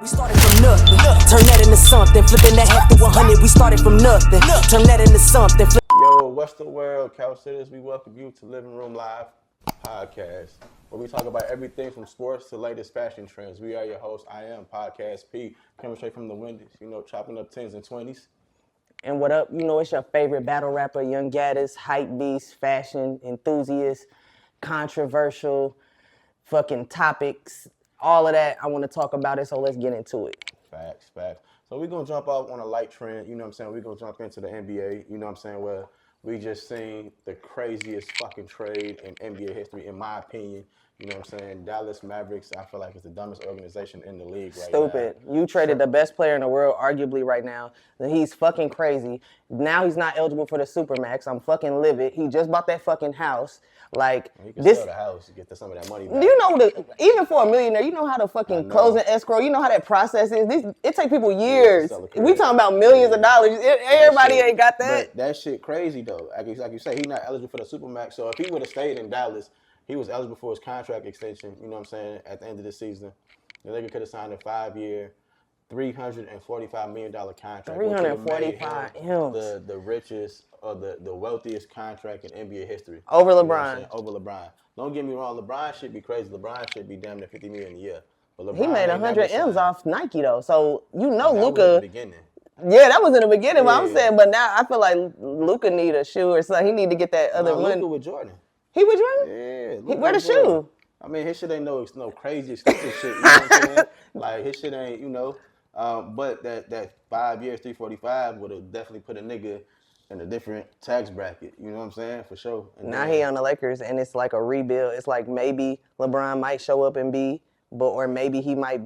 We started from nothing, turn that into something, flipping that half to 100, we started from nothing, turn that into something. Yo, what's the world, Couch Sitters? We welcome you to Living Room Live podcast, where we talk about everything from sports to latest fashion trends. We are your hosts. I am Podcast P, coming straight from the Wendy's, chopping up 10s and 20s. And what up? You know, it's your favorite battle rapper, Young GATTAS, hype beast, fashion enthusiast, controversial, fucking topics, all of that. I want to talk about it, so let's get into it. Facts. So we're going to jump off on a light trend, you know what I'm saying? We're going to jump into the NBA, you know what I'm saying, where we just seen the craziest fucking trade in NBA history, in my opinion. You know what I'm saying? Dallas Mavericks, I feel like it's the dumbest organization in the league right now. Stupid. You traded the best player in the world, arguably, right now. He's fucking crazy. Now he's not eligible for the Supermax. I'm fucking livid. He just bought that fucking house. Like, You can this. sell the house to get some of that money back. You know, even for a millionaire, you know how to fucking close an escrow. You know how that process is. It take people years. We talking about millions of dollars. Everybody ain't got that. But that shit crazy, though. Like you say, he's not eligible for the Supermax. So if he would have stayed in Dallas, he was eligible for his contract extension, you know what I'm saying, at the end of the season. The nigga could have signed a 5-year, $345 million contract. 345 M's. The richest or the wealthiest contract in NBA history. Over You know LeBron. Over LeBron. Don't get me wrong, LeBron should be crazy. LeBron should be damn near $50 million a year. But LeBron He made 100 M's off Nike, though. So, you know, that Luka. was in the beginning. Yeah, that was in the beginning, but I'm Yeah. saying, but now I feel like Luka need a shoe or something. He need to get that other Luka one. with Jordan. He with Jordan? Yeah. Where the shoe? I mean, his shit ain't no crazy expensive shit. You know what I'm saying? Like, his shit ain't, but that 5 years, 345 would have definitely put a nigga in a different tax bracket. You know what I'm saying? For sure. And Now then, he on the Lakers, and it's like a rebuild. It's like maybe LeBron might show up and be, or maybe he might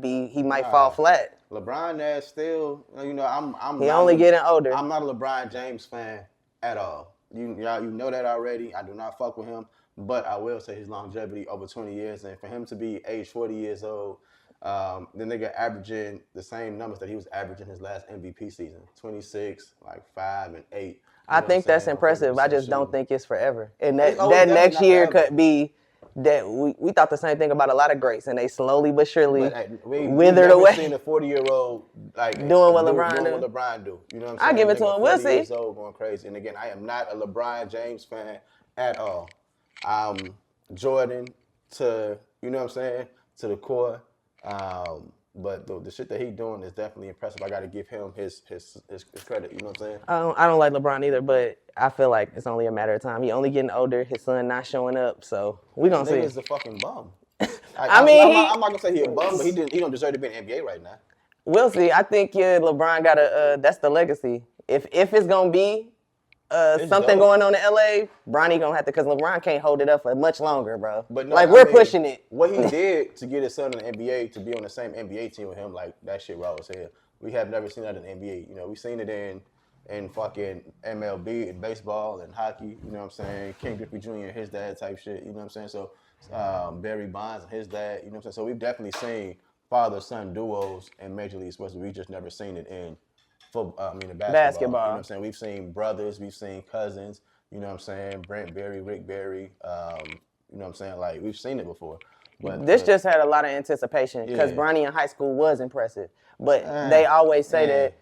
fall flat. LeBron is still, I'm He not only getting older. I'm not a LeBron James fan at all. You know that already. I do not fuck with him, but I will say his longevity over 20 years, and for him to be age 40 years old, the nigga averaging the same numbers that he was averaging his last MVP season, 26, like 5 and 8. I think that's impressive. I just don't think it's forever. And that definitely next not year forever. could be that we thought the same thing about a lot of greats, and they slowly but surely We withered never away. seen a 40-year-old like Doing what LeBron doing do. what LeBron do. You know what I'm I saying? give it to Nigga him. We'll 40 see. years old, going crazy. And again, I am not a LeBron James fan at all. Jordan to, you know what I'm saying, to the core. But the shit that he doing is definitely impressive. I got to give him his credit. You know what I'm saying? I don't like LeBron either, but I feel like it's only a matter of time. He only getting older. His son not showing up, so we gonna see. Nigga's a fucking bum. I mean, I'm not gonna say he a bum, but he don't deserve to be in the NBA right now. We'll see. I think LeBron got that's the legacy. If it's gonna be something dope. going on in LA, Bronny gonna have to, because LeBron can't hold it up for much longer, bro. But no, we're pushing it. What he did to get his son in the NBA, to be on the same NBA team with him, like, that shit raw as hell. We have never seen that in the NBA. You know, we've seen it in fucking MLB, in baseball, and hockey. You know what I'm saying? King Griffey Jr. and his dad type shit. You know what I'm saying? So Barry Bonds and his dad. You know what I'm saying? So we've definitely seen father-son duos in Major League Sports. We just never seen it in basketball. You know what I'm saying? We've seen brothers, we've seen cousins, you know what I'm saying? Brent Berry, Rick Berry, you know what I'm saying? Like, we've seen it before. But This just had a lot of anticipation because Yeah. Bronny in high school was impressive, but they always say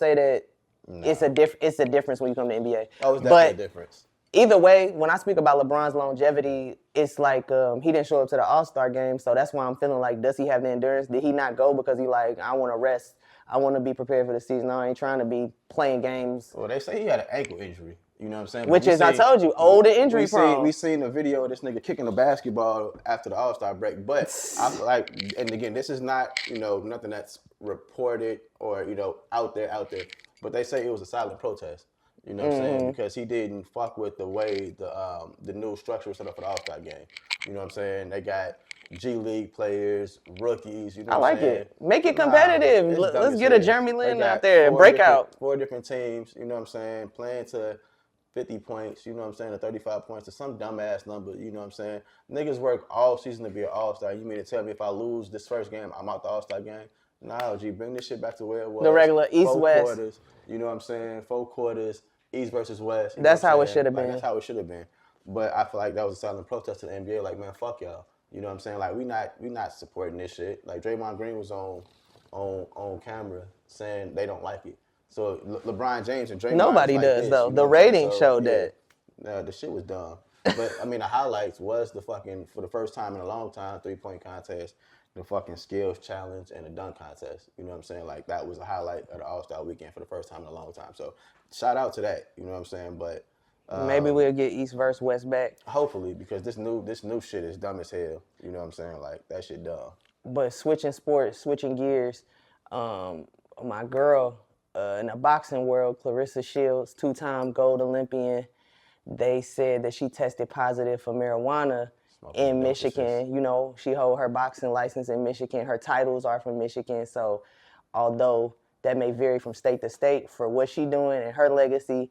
that it's a difference when you come to NBA. Oh, it's definitely but a difference. Either way, when I speak about LeBron's longevity, it's like he didn't show up to the All-Star game, so that's why I'm feeling like, does he have the endurance? Did he not go because he like, I want to rest, I want to be prepared for the season, I ain't trying to be playing games? Well, they say he had an ankle injury, you know what I'm saying? But Which we is, I seen- told you, old and injury prone. We seen a video of this nigga kicking a basketball after the All-Star break, but I feel like, and again, this is not, nothing that's reported or, out there, but they say it was a silent protest. You know what I'm saying? Because he didn't fuck with the way the new structure was set up for the All-Star game. You know what I'm saying? They got G League players, rookies. You know I what I'm like saying? it. Make it competitive. It's dumb Let's as get a hell. Jeremy They Lin got out there. 4 Breakout. 4 different teams. You know what I'm saying? Playing to 50 points. You know what I'm saying? To 35 points to some dumbass number. You know what I'm saying? Niggas work all season to be an All-Star. You mean to tell me if I lose this first game, I'm out the All-Star game? Nah, G, bring this shit back to where it was. The regular East-West. 4 quarters. You know what I'm saying? 4 quarters. East versus West. You know That's what I'm how it saying? should have Like, been. that's how it should have been. But I feel like that was a silent protest to the NBA. Like, man, fuck y'all. You know what I'm saying? Like, we not supporting this shit. Like, Draymond Green was on on camera saying they don't like it. So LeBron James and Draymond. Nobody like does this, though. you The know what I'm saying? ratings showed that. Nah, the shit was dumb. But I mean, the highlights was the fucking, for the first time in a long time, 3-point contest, the fucking skills challenge, and the dunk contest. You know what I'm saying? Like, that was a highlight of the All-Star weekend for the first time in a long time. So shout out to that. You know what I'm saying? But Maybe we'll get East versus West back. hopefully, because this new shit is dumb as hell. You know what I'm saying? Like, that shit dumb. But switching sports, switching gears, my girl in the boxing world, Clarissa Shields, 2-time gold Olympian, they said that she tested positive for marijuana in Michigan. You know, she hold her boxing license in Michigan. Her titles are from Michigan. So although that may vary from state to state, for what she doing and her legacy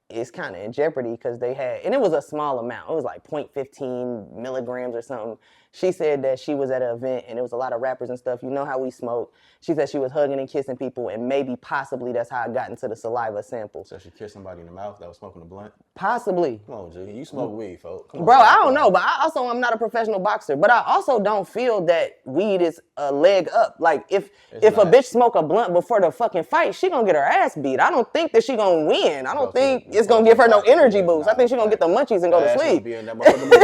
is kind of in jeopardy because they had, and it was a small amount. It was like 0.15 milligrams or something. She said that she was at an event and there was a lot of rappers and stuff. You know how we smoke. She said she was hugging and kissing people, and maybe possibly that's how I got into the saliva sample. So she kissed somebody in the mouth that was smoking a blunt? Possibly. Come on, G. You smoke weed, folks. Bro, I don't know, but I'm not a professional boxer. But I also don't feel that weed is a leg up. Like, if a bitch smoke a blunt before the fucking fight, she gonna get her ass beat. I don't think that she gonna win. I don't think it's gonna give her no energy boost. I think she gonna get the munchies and go to sleep.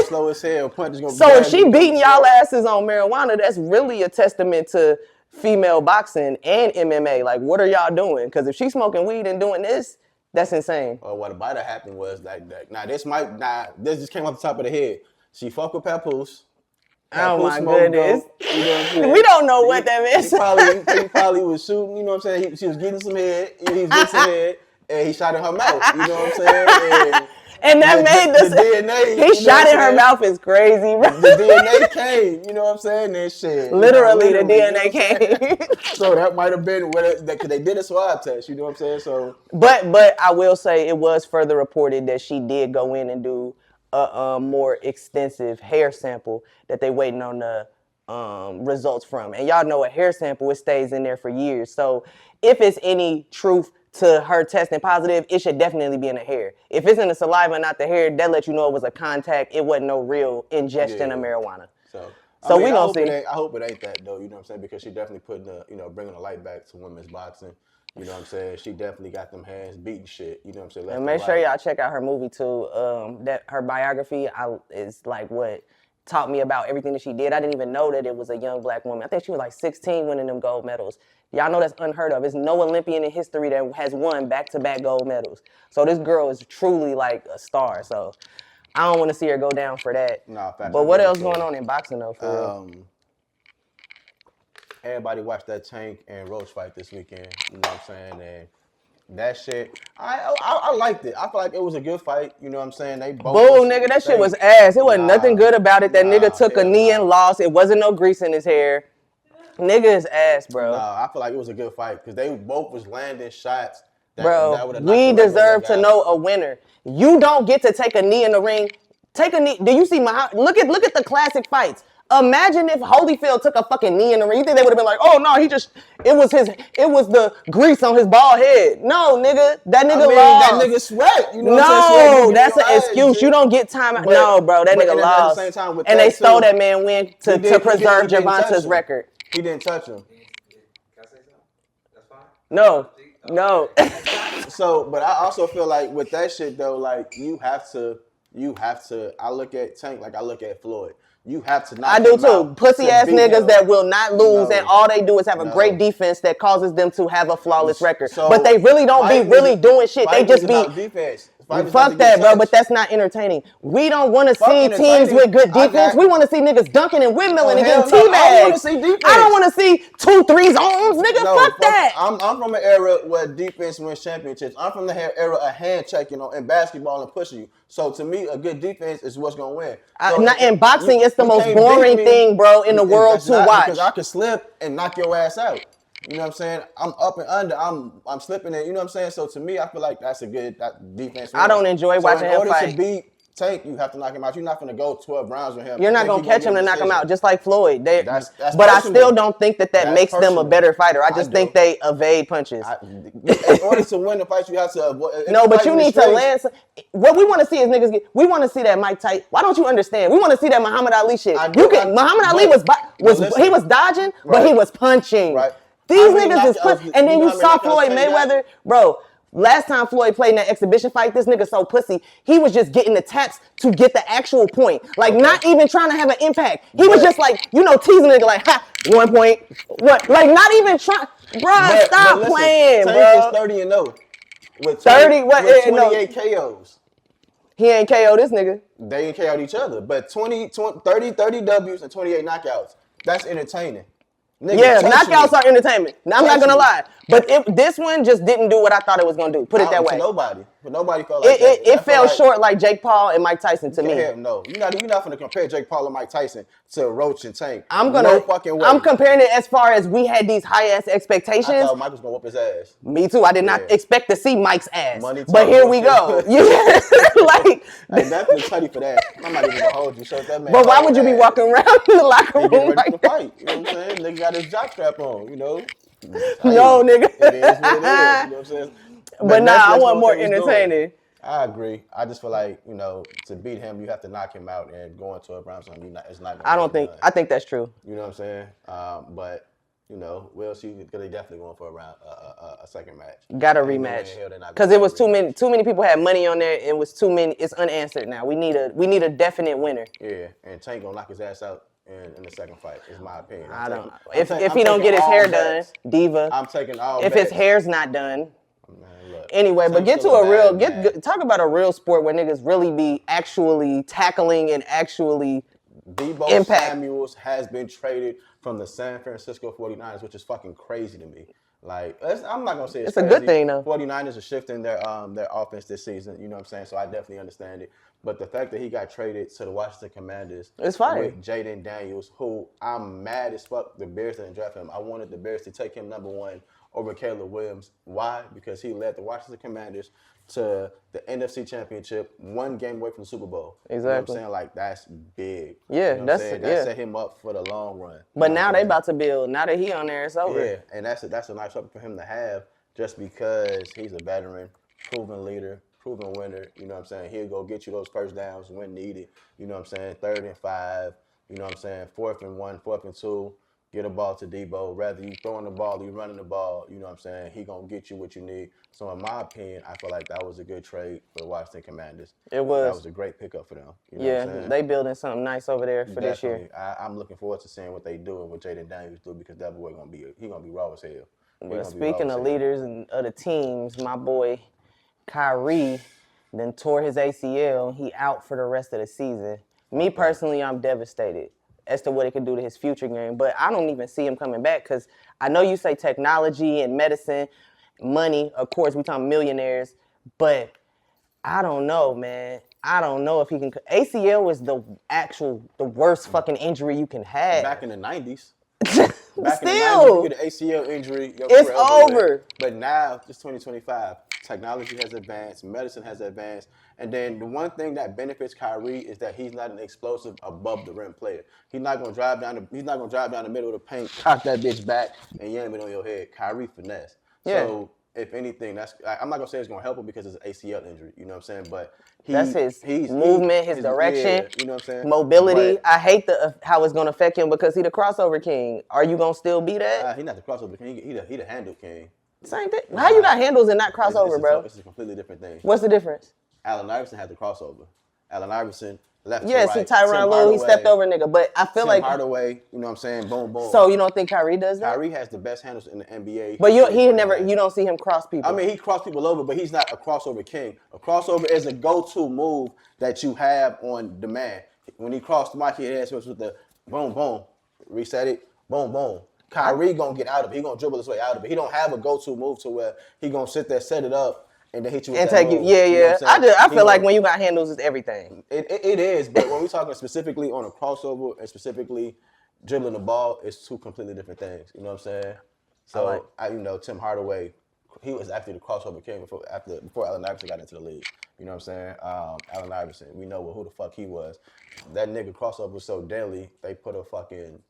Slow as hell. So if she beating y'all asses on marijuana, that's really a testament to female boxing and MMA. Like, what are y'all doing? Because if she's smoking weed and doing this, that's insane. What might have happened was this just came off the top of the head. She fucked with Papoose. Oh my goodness. You know what I'm saying? We don't know what that means. He probably was shooting, you know what I'm saying? She was getting some head, he was getting some head, and he shot in her mouth, you know what I'm saying? And that made the DNA. He shot in her mouth is crazy, bro. The DNA came, you know what I'm saying? And shit. Literally, the DNA came. So that might have been because they did a swab test, you know what I'm saying? So, but I will say it was further reported that she did go in and do a more extensive hair sample that they waiting on the results from. And y'all know a hair sample, it stays in there for years. So if it's any truth to her testing positive, it should definitely be in the hair. If it's in the saliva, not the hair, that lets you know it was a contact. It wasn't no real ingestion of marijuana. So we gonna see. I hope it ain't that though. You know what I'm saying? Because she definitely bringing the light back to women's boxing. You know what I'm saying? She definitely got them hands beating shit. You know what I'm saying? And make sure y'all check out her movie too. That her biography is like what taught me about everything that she did. I didn't even know that it was a young black woman. I think she was like 16 winning them gold medals. Y'all know that's unheard of. There's no Olympian in history that has won back-to-back gold medals. So this girl is truly like a star. So I don't want to see her go down for that. But what else going on in boxing though, for real? Everybody watched that Tank and Roach fight this weekend. You know what I'm saying? And that shit, I liked it. I feel like it was a good fight. You know what I'm saying? They both. Boo, nigga, that shit was ass. It wasn't nothing good about it. That nigga took a knee and lost. It wasn't no grease in his hair. Nigga is ass, bro. I feel like it was a good fight because they both was landing shots. We deserve to know a winner. You don't get to take a knee in the ring. Take a knee. Do you see look at the classic fights. Imagine if Holyfield took a fucking knee in the ring. You think they would have been like, oh no, it was the grease on his bald head. No, nigga, that nigga lost. That nigga sweat. You know no, that's an excuse. You don't get time. No, bro, that nigga lost. At the same time, and they stole that man win to preserve Gervonta's record. He didn't touch him. Can I say something? That's fine. No. So, but I also feel like with that shit though, like you have to. I look at Tank like I look at Floyd. You have to. I do too. Pussy ass niggas that will not lose, and all they do is have a great defense that causes them to have a flawless record. But they really don't be really doing shit. They just be defense. Fuck that, bro. But that's not entertaining. We don't want to see teams with good defense. We want to see niggas dunking and windmilling and getting teabagged. I want to see defense. I don't want to see 2-3 zones, nigga. Fuck that. I'm from an era where defense wins championships. I'm from the era of hand checking in basketball and pushing you. So to me, a good defense is what's gonna win. In boxing, it's the most boring thing, bro, in the world to watch. Because I can slip and knock your ass out. You know what I'm saying? I'm up and under. I'm slipping it. You know what I'm saying? So to me, I feel like that's a good defense. I don't enjoy watching him fight. In order to beat Tank, you have to knock him out. You're not going to go 12 rounds with him. You're not going to catch him to knock him out, just like Floyd. But I still don't think that makes them a better fighter. I just think they evade punches. In order to win the fight, you have to avoid. No, but you need to land. What we want to see is niggas get. We want to see that Mike Tyson. Why don't you understand? We want to see that Muhammad Ali shit. Muhammad Ali was dodging, but he was punching. Right. These How many niggas is knockouts pussy. And then know you how many saw knockouts Floyd Tank got? Mayweather, bro. Last time Floyd played in that exhibition fight, this nigga so pussy. He was just getting the taps to get the actual point. Like, not even trying to have an impact. He was just like, teasing nigga like, ha, 1 point. What? Like, not even trying. Bruh, stop listen, playing, Tank is bro. 30-0 with 30, what? with No, 28 KOs. he ain't KO this nigga. They ain't KO'd each other, but 30 W's and 28 knockouts. That's entertaining. Nigga, Yeah, touch knockouts me. are entertainment. Now, I'm not Touch gonna me. lie, but this one just didn't do what I thought it was gonna do. Put it that Out way. to nobody. But nobody felt like It that. fell short like Jake Paul and Mike Tyson to me. Hell no. You're not gonna compare Jake Paul and Mike Tyson to Roach and Tank. I'm no fucking way. I'm comparing it as far as we had these high ass expectations. I thought Mike was gonna whoop his ass. Me too. I did not Yeah. expect to see Mike's ass. Money But talk, here we go. bullshit. Yeah, like. Hey, definitely tutty for that. I'm not even gonna hold you. So if that man But why hold would you be ass, walking around in the locker he getting room ready like to that? fight. You know what I'm saying? Nigga got his jock strap on, you know? No, nigga. It is what it is. You know what I'm saying? But nah, that's I want what more they was doing. entertaining. I agree. I just feel like, to beat him, you have to knock him out, and going to a round something, it's not gonna I don't be think. done. I think that's true. You know what I'm saying? But we'll see. Because they definitely going for a second match. Got a Ain't no way in rematch hell they're not because gonna it was do a rematch. too many people had money on there. It was too many. It's unanswered now. We need a definite winner. Yeah, and Tank gonna knock his ass out in the second fight. Is my opinion. I don't know if he don't get his hair done, diva. I'm taking all. If bets. his hair's not done. Man, look, Anyway, but Tank's get to still a real bad man. talk about a real sport where niggas really be actually tackling and actually Debo impact. Samuels has been traded from the San Francisco 49ers, which is fucking crazy to me. Like, I'm not gonna say it's a crazy. good thing though. 49ers are shifting their offense this season. You know what I'm saying? So I definitely understand it. But the fact that he got traded to the Washington Commanders It's fire. with Jaden Daniels, who I'm mad as fuck the Bears didn't draft him. I wanted the Bears to take him number 1 over Caleb Williams. Why? Because he led the Washington Commanders to the NFC Championship, 1 game away from the Super Bowl. Exactly. You know what I'm saying? Like, that's big. Yeah, you know that's that yeah. set him up for the long run. But now they about to build. Now that he on there, it's over. Yeah, and that's a nice weapon for him to have, just because he's a veteran, proven leader, proven winner. You know what I'm saying? He'll go get you those first downs when needed. You know what I'm saying? 3rd and 5. You know what I'm saying? 4th and 1, 4th and 2. Get a ball to Debo. Rather you throwing the ball, you running the ball. You know what I'm saying? He gonna get you what you need. So in my opinion, I feel like that was a good trade for the Washington Commanders. It was. That was a great pickup for them. You know Yeah, what I'm saying? they building something nice over there for this year. Definitely. I'm looking forward to seeing what they do and what Jaden Daniels do, because that boy gonna be raw as hell. But speaking of leaders and other teams, my boy Kyrie then tore his ACL. He out for the rest of the season. Me personally, I'm devastated as to what it could do to his future game. But I don't even see him coming back, because I know you say technology and medicine, money. Of course, we talking millionaires, but I don't know, man. I don't know if he can. ACL is the worst fucking injury you can have. Back in the 90s. Back in the 90s, still, you get an ACL injury, your it's career over. over. But now, it's 2025. Technology has advanced, medicine has advanced, and then the one thing that benefits Kyrie is that he's not an explosive above the rim player. He's not gonna drive down the middle of the paint, cock that bitch back, and yam it on your head. Kyrie finesse. Yeah. So if anything, I'm not gonna say it's gonna help him because it's an ACL injury. You know what I'm saying? But that's his movement, his direction, yeah, you know what I'm saying? mobility. But, I hate how it's gonna affect him because he the crossover king. Are you gonna still be that? he's not the crossover king. He the handle king. Same thing. How you got handles and not crossover, bro? It's a completely different thing. What's the difference? Allen Iverson had the crossover. Allen Iverson left Yeah, to right. see Tyronn Lue, he stepped over nigga. But I feel Tim like Hardaway, you know what I'm saying? Boom, boom. So you don't think Kyrie does that? Kyrie has the best handles in the NBA. But you don't see him cross people. I mean, he crossed people over, but he's not a crossover king. A crossover is a go-to move that you have on demand. When he crossed my kid ass with the boom, boom, reset it, boom, boom. Kyrie gonna get out of it. He gonna dribble his way out of it. He don't have a go-to move to where he gonna sit there, set it up, and then hit you with and that take move. you. Yeah, You know yeah. what I'm saying? I feel like when you got handles, it's everything. It is, but when we're talking specifically on a crossover and specifically dribbling the ball, it's two completely different things. You know what I'm saying? So Tim Hardaway, he was actually the crossover king before Allen Iverson got into the league. You know what I'm saying? Allen Iverson, we know who the fuck he was. That nigga crossover was so deadly, they put a fucking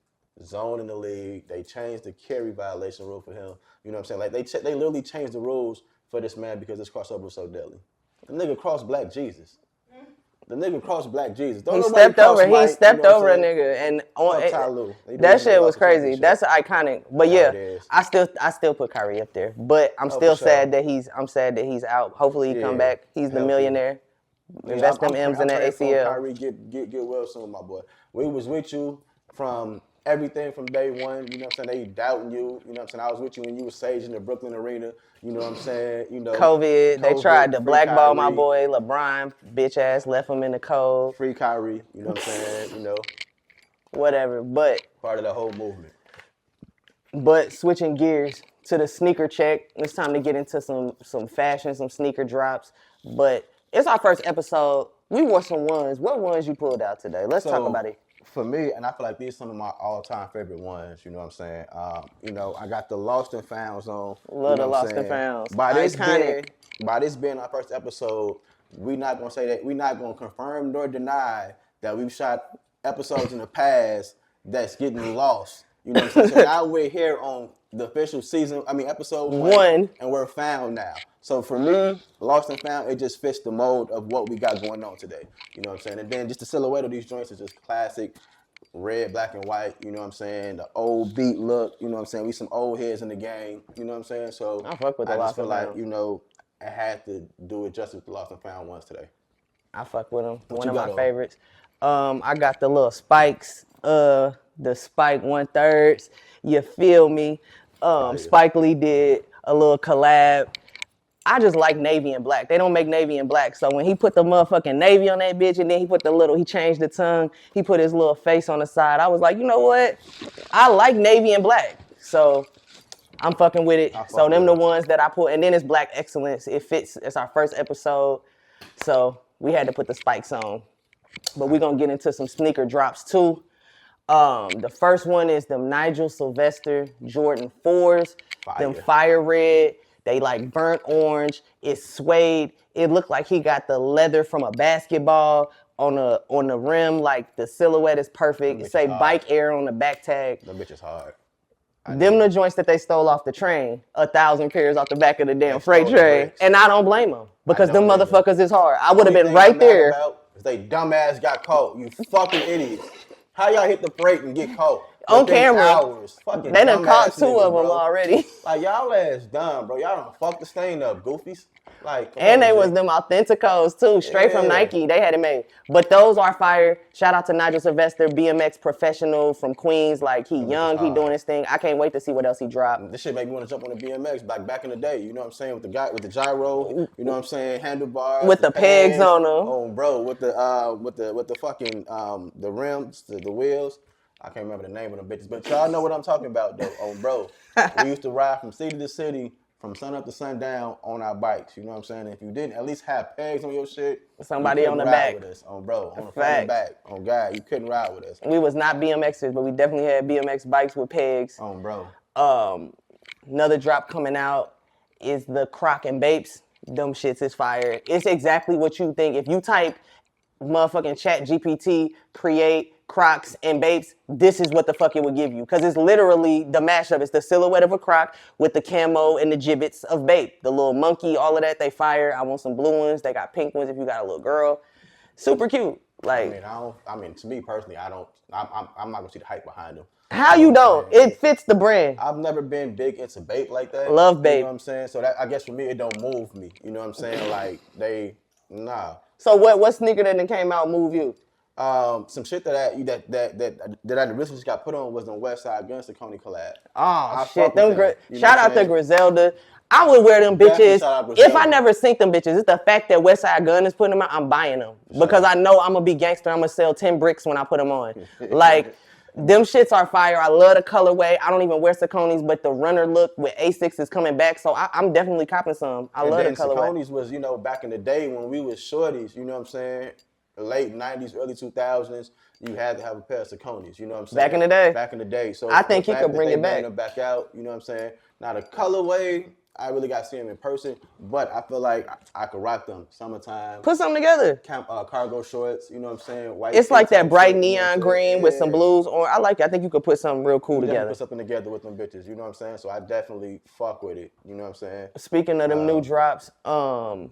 zone in the league. They changed the carry violation rule for him. You know what I'm saying? Like they literally changed the rules for this man because this crossover was so deadly. The nigga crossed Black Jesus. The nigga crossed Black Jesus. Don't He nobody stepped cross over. He white, stepped you know what over a I'm saying? nigga, and Fuck Ty Lue. that shit was crazy. That's iconic. But Yeah, yeah, it is. I still put Kyrie up there. But I'm Oh, still for sure. sad that I'm sad that he's out. Hopefully he come Yeah, back. He's the healthy. millionaire. Yeah, Invest them M's in that praying for ACL. Kyrie get well soon, my boy. We was with you from everything from day one. You know what I'm saying? They doubting you. You know what I'm saying? I was with you when you was saging the Brooklyn Arena. You know what I'm saying? You know, COVID, they tried to free blackball my Kyrie, boy LeBron, bitch ass, left him in the cold. Free Kyrie. You know what I'm saying? You know, Whatever. But part of the whole movement. switching gears to the sneaker check, it's time to get into some fashion, some sneaker drops. But it's our first episode. We wore some ones. What ones you pulled out today? Let's talk about it. For me, and I feel like these are some of my all-time favorite ones, you know what I'm saying? You know, I got the Lost and Founds on. Love the Lost and Founds. Iconic. By this being our first episode, we're not gonna say that, we're not gonna confirm nor deny that we've shot episodes in the past that's getting lost. You know what I'm saying? So now we're here on the official episode 1, and we're found now. So for me, Lost and Found, it just fits the mold of what we got going on today. You know what I'm saying? And then just the silhouette of these joints is just classic, red, black, and white. You know what I'm saying? The old beat look. You know what I'm saying? We some old heads in the game. You know what I'm saying? So I fuck with the Lost and Found. You know, I had to do it justice with the Lost and Found ones today. I fuck with them. What One of you my got on? favorites. I got the little spikes. The Spike 1/3. You feel me? Spike Lee did a little collab. I just like navy and black. They don't make navy and black. So when he put the motherfucking navy on that bitch and then he changed the tongue, he put his little face on the side. I was like, you know what? I like navy and black. So I'm fucking with it. So them the ones that I put. And then it's Black Excellence. It fits. It's our first episode. So we had to put the spikes on. But we're going to get into some sneaker drops too. The first one is them Nigel Sylvester Jordan 4s. Them fire red. They like burnt orange. It's suede. It looked like he got the leather from a basketball on the rim. Like the silhouette is perfect. It say Bike Air on the back tag. Them bitches hard. Them the joints that they stole off the train. 1,000 pairs off the back of the damn freight train. And I don't blame them because them motherfuckers is hard. I would have been right there. They dumbass got caught. You fucking idiots. How y'all hit the freight and get caught? On camera. Hours. Fucking They done caught 2 of them bro. already. Like, y'all ass dumb, bro. Y'all done fucked the stain up, goofies. Like, and they was them Authenticos too, straight from Nike. They had it made. But those are fire. Shout out to Nigel Sylvester, BMX professional from Queens. Like, he young, he doing his thing. I can't wait to see what else he dropped. This shit make me want to jump on the BMX back in the day. You know what I'm saying? With the gyro, you know what I'm saying? Handlebars. With the pegs on them. Oh, bro, with the fucking the rims, the wheels. I can't remember the name of them bitches, but y'all know what I'm talking about though. Oh, bro. We used to ride from city to city, from sun up to sundown on our bikes. You know what I'm saying? If you didn't at least have pegs on your shit, somebody on the back with us. On bro, on the front and back. On God, you couldn't ride with us. We was not BMXers, but we definitely had BMX bikes with pegs. On bro. Another drop coming out is the Croc and Bapes. Them shits is fire. It's exactly what you think. If you type motherfucking Chat GPT, create Crocs and Bapes, this is what the fuck it would give you. Because it's literally the mashup. It's the silhouette of a Croc with the camo and the gibbets of Bape. The little monkey, all of that, they fire. I want some blue ones. They got pink ones if you got a little girl. Super cute. Like, I mean, to me personally, I'm not gonna see the hype behind them. How you don't? It fits the brand. I've never been big into Bape like that. Love Bape. You know what I'm saying? So that, I guess for me, it don't move me. You know what I'm saying? Like, nah. So what sneaker that then came out move you? Some shit that I originally just got put on was the West Side Gun Coney collab. Oh shit! Shout out to Griselda. I would wear them bitches if I never seen them bitches. It's the fact that West Side Gun is putting them out. I'm buying them because I know I'm gonna be gangster. I'm gonna sell 10 bricks when I put them on. Like, them shits are fire. I love the colorway. I don't even wear Sauconys, but the runner look with A6 is coming back, so I'm definitely copping some. I love the colorway. Sauconys was, you know, back in the day when we was shorties. You know what I'm saying? Late 90s, early 2000s, you had to have a pair of Sauconys. You know what I'm saying? Back in the day. Back in the day. So I think he could bring it back. Them back out. You know what I'm saying? Now the colorway, I really got to see them in person, but I feel like I could rock them summertime. Put something together. Cargo shorts, you know what I'm saying? White. It's like that bright neon green with some blues, or I like it. I think you could put something real cool together. Put something together with them bitches, you know what I'm saying? So I definitely fuck with it, you know what I'm saying? Speaking of them new drops, Takashi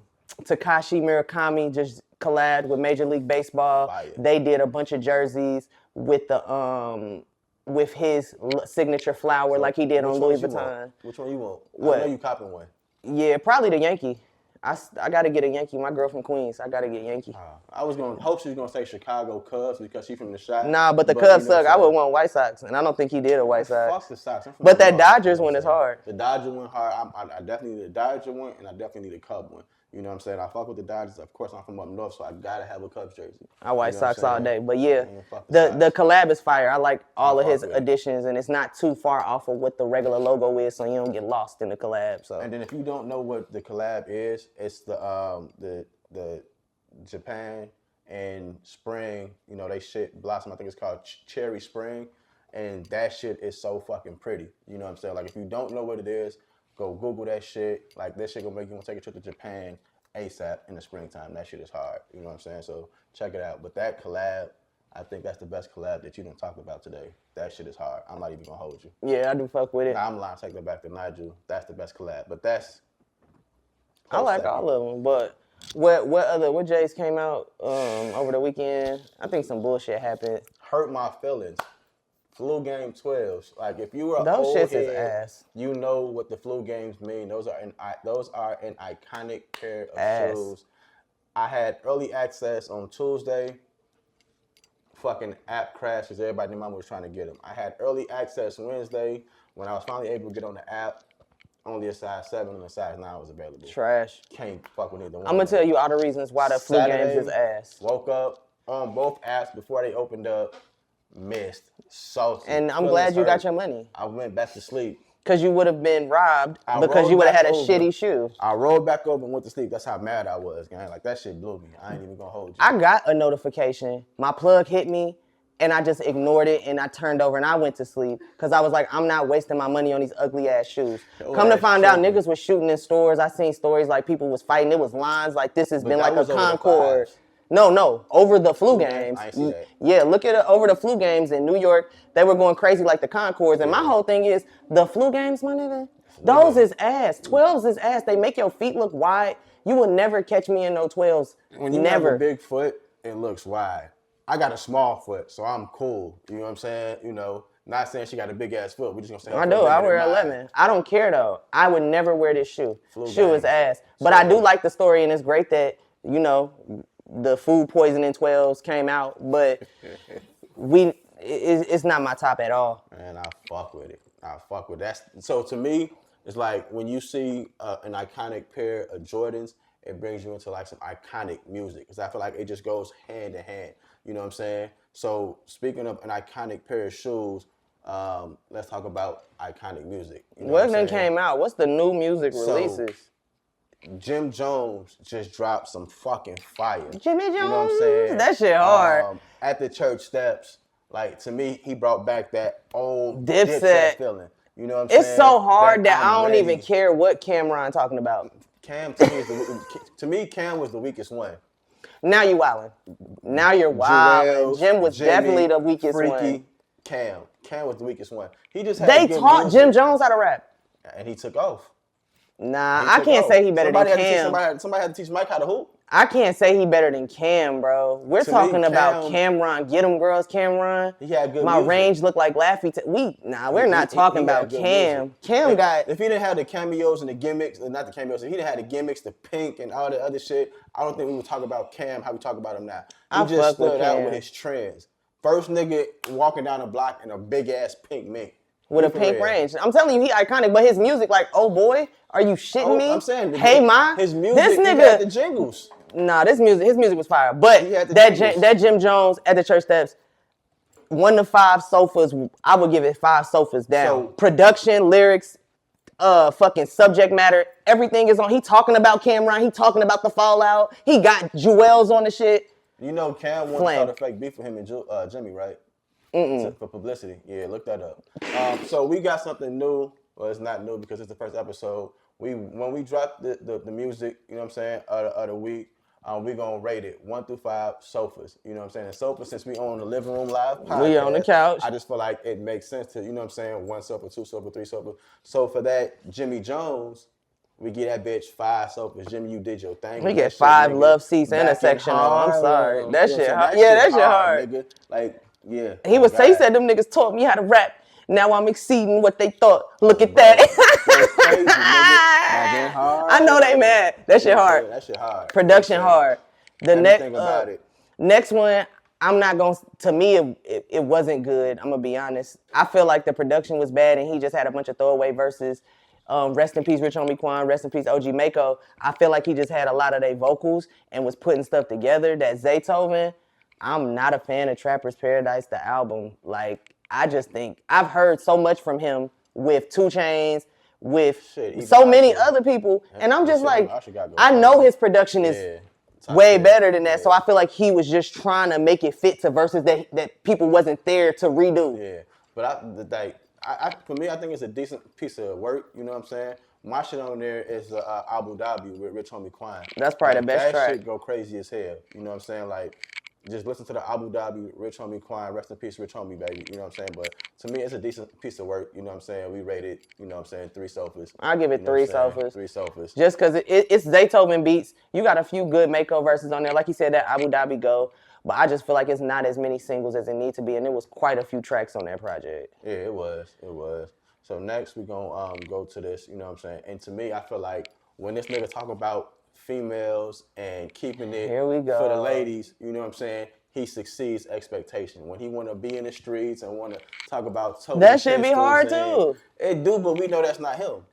Murakami just collabed with Major League Baseball. Fire. They did a bunch of jerseys with the with his signature flower like he did on Louis Vuitton. Which one you want? What? I know you copping one. Yeah, probably the Yankee. I got to get a Yankee. My girl from Queens, I got to get Yankee. I was going to hope she was going to say Chicago Cubs because she's from the shot. Nah, but the Cubs suck. I would want White Sox, and I don't think he did a White Sox. Fuck the Sox. But that Dodgers one is hard. The Dodger one hard. I definitely need a Dodger one, and I definitely need a Cub one. You know what I'm saying? I fuck with the Dodgers. Of course, I'm from up north, so I gotta have a Cubs jersey. I White You know what Sox I'm all saying? day. But yeah, fuck the collab is fire. I like all of his fuck with it. additions, and it's not too far off of what the regular logo is, so you don't get lost in the collab. So And then if you don't know what the collab is, it's the Japan and spring. You know, they shit blossom. I think it's called Cherry Spring, and that shit is so fucking pretty. You know what I'm saying? Like if you don't know what it is, go Google that shit. Like that shit gonna make you want to take a trip to Japan ASAP in the springtime. That shit is hard. You know what I'm saying? So check it out. But that collab, I think that's the best collab that you done talked about today. That shit is hard. I'm not even gonna hold you. yeah, I do fuck with it. Nah, I'm lying. Take that back to Nigel. That's the best collab. But that's I like all of them, but what Jays came out over the weekend? I think some bullshit happened. hurt my feelings. Flu game 12s. Like if you were an Those old shits head, is ass. you know what the flu games mean. Those are an iconic pair of Ass. shoes. I had early access on Tuesday. Fucking app crashed because everybody in my mama was trying to get them. I had early access Wednesday. When I was finally able to get on the app, only a size 7 and a size 9 was available. Trash. Can't fuck with either one. I'm gonna tell you all the reasons why the flu Saturday, games is ass. Woke up on both apps before they opened up, missed, salty. And I'm feelings glad you got hurt. your money. I went back to sleep. Because you would have been robbed I because rolled you would have back had a over. shitty shoe. I rolled back over and went to sleep. That's how mad I was, gang. Like, that shit blew me. I ain't even gonna hold you. I got a notification. My plug hit me, and I just ignored it, and I turned over, and I went to sleep. Because I was like, I'm not wasting my money on these ugly-ass shoes. Come to ass find out, tripping. niggas was shooting in stores. I seen stories like people was fighting. It was lines like this has But been that like a was over the Concord. fives. No, over the flu games. I ain't see that. Yeah, look at it over the flu games in New York. They were going crazy like the Concords. And my whole thing is, the flu games, my nigga, those is ass. 12s is ass. They make your feet look wide. You will never catch me in no 12s. When you never. have a big foot, it looks wide. I got a small foot, so I'm cool. You know what I'm saying? You know, not saying she got a big ass foot. We just gonna say her I foot do. bigger I than wear mine. 11. I don't care though. I would never wear this shoe. Flu Shoe is game. ass. But I do like the story, and it's great that you know the food poisoning 12s came out. But it's not my top at all. And I fuck with it. That. So to me, it's like when you see an iconic pair of Jordans, it brings you into like some iconic music. Because I feel like it just goes hand in hand. You know what I'm saying? So speaking of an iconic pair of shoes, let's talk about iconic music. You know What I'm then saying? came out? What's the new music So, releases? Jim Jones just dropped some fucking fire. Jimmy Jones? You know what I'm saying? That shit hard. At the church steps, like to me, he brought back that old Dipset. feeling. You know what I'm saying? It's so hard that I I'm don't ready. even care what Cameron talking about. Cam to me, Cam was the weakest one. Now you wildin'. Now you're wildin'. Jarrell, Jim was Jimmy, definitely the weakest Freaky, one. Cam was the weakest one. He just had They good taught music, Jim Jones how to rap. and he took off. Nah, He I took can't off. say he better Somebody than had to teach- Cam. somebody had to teach Mike how to hoop. I can't say he better than Cam, bro. We're To me, talking about Cam- Cameron. Get him, girls, Cameron. He had good My music. range looked like Laffy. We're not talking He had about good Cam. music. Cam got. If he didn't have the cameos and the gimmicks, not the cameos, if he didn't have the gimmicks, the pink and all the other shit, I don't think we would talk about Cam how we talk about him now. He I just fuck with stood out Cam. with his trends. First nigga walking down the block in a big ass pink mink. With a For pink real. range. I'm telling you, he iconic, but his music, like, oh boy, are you shitting Oh, me? I'm saying, Hey Ma, his music, this he had nigga, the jingles. nah, his music was fire. But He had the that jingles. that Jim Jones at the church steps, 1 to 5 sofas, I would give it 5 sofas down. So- Production, lyrics, fucking subject matter, everything is on. He talking about Cameron, he talking about the fallout. He got Jewels on the shit. You know Cam wanted to Flame. start a fake beef with him and Jimmy, right? For publicity. Yeah, look that up. So we got something new. Well, it's not new because it's the first episode. When we drop the music, you know what I'm saying, of the week, we're going to rate it 1 through 5 sofas. You know what I'm saying? And sofas, since we own the Living Room Live podcast, We on the couch. I just feel like it makes sense to, you know what I'm saying, 1 sofa, 2 sofa, 3 sofa. So for that, Jimmy Jones, We get that bitch 5 sofas. Jimmy, you did your thing. We That get shit, 5 nigga. love seats and a Back in sectional. I'm sorry. Harlem. That You know shit what I'm hard. saying? Yeah, that shit hard. Nigga. Like, yeah. He oh was he God. said them niggas taught me how to rap. Now I'm exceeding what they thought. Look at Bro, that. go crazy, nigga. Back in Harlem. I know they mad. That shit You know what I'm hard. saying? That shit hard. Production You know what I'm saying? hard. The Everything about it. next one, I'm not going to me, it wasn't good. I'm going to be honest. I feel like the production was bad and he just had a bunch of throwaway verses. Rest in peace, Rich Homie Quan. Rest in peace, OG Mako. I feel like he just had a lot of their vocals and was putting stuff together. That Zaytoven, I'm not a fan of Trapper's Paradise, the album. Like, I just think, I've heard so much from him with 2 Chainz, with Shit, so even many Usher. other people. And I'm The just shit like, him, Usher got go I know crazy. his production is Yeah. Top way tier. better than that. Yeah. So I feel like he was just trying to make it fit to verses that people wasn't there to redo. Yeah, but for me, I think it's a decent piece of work. You know what I'm saying? My shit on there is Abu Dhabi with Rich Homie Quan. That's probably the best that track. That shit go crazy as hell. You know what I'm saying? Like, just listen to the Abu Dhabi Rich Homie Quan. Rest in peace, Rich Homie, baby. You know what I'm saying? But to me, it's a decent piece of work. You know what I'm saying? We rated, you know what I'm saying, 3 sofas. I'll give it You know what 3 I'm saying? sofas. 3 sofas. Just because it's Zaytoven beats. You got a few good Mako verses on there. Like you said, that Abu Dhabi go. But I just feel like it's not as many singles as it need to be. And there was quite a few tracks on that project. Yeah, it was. So next we gonna go to this, you know what I'm saying? And to me, I feel like when this nigga talk about females and keeping it Here we go. for the ladies, you know what I'm saying? He succeeds expectation. When he wanna be in the streets and wanna talk about That should be hard too. It do, but we know that's not him.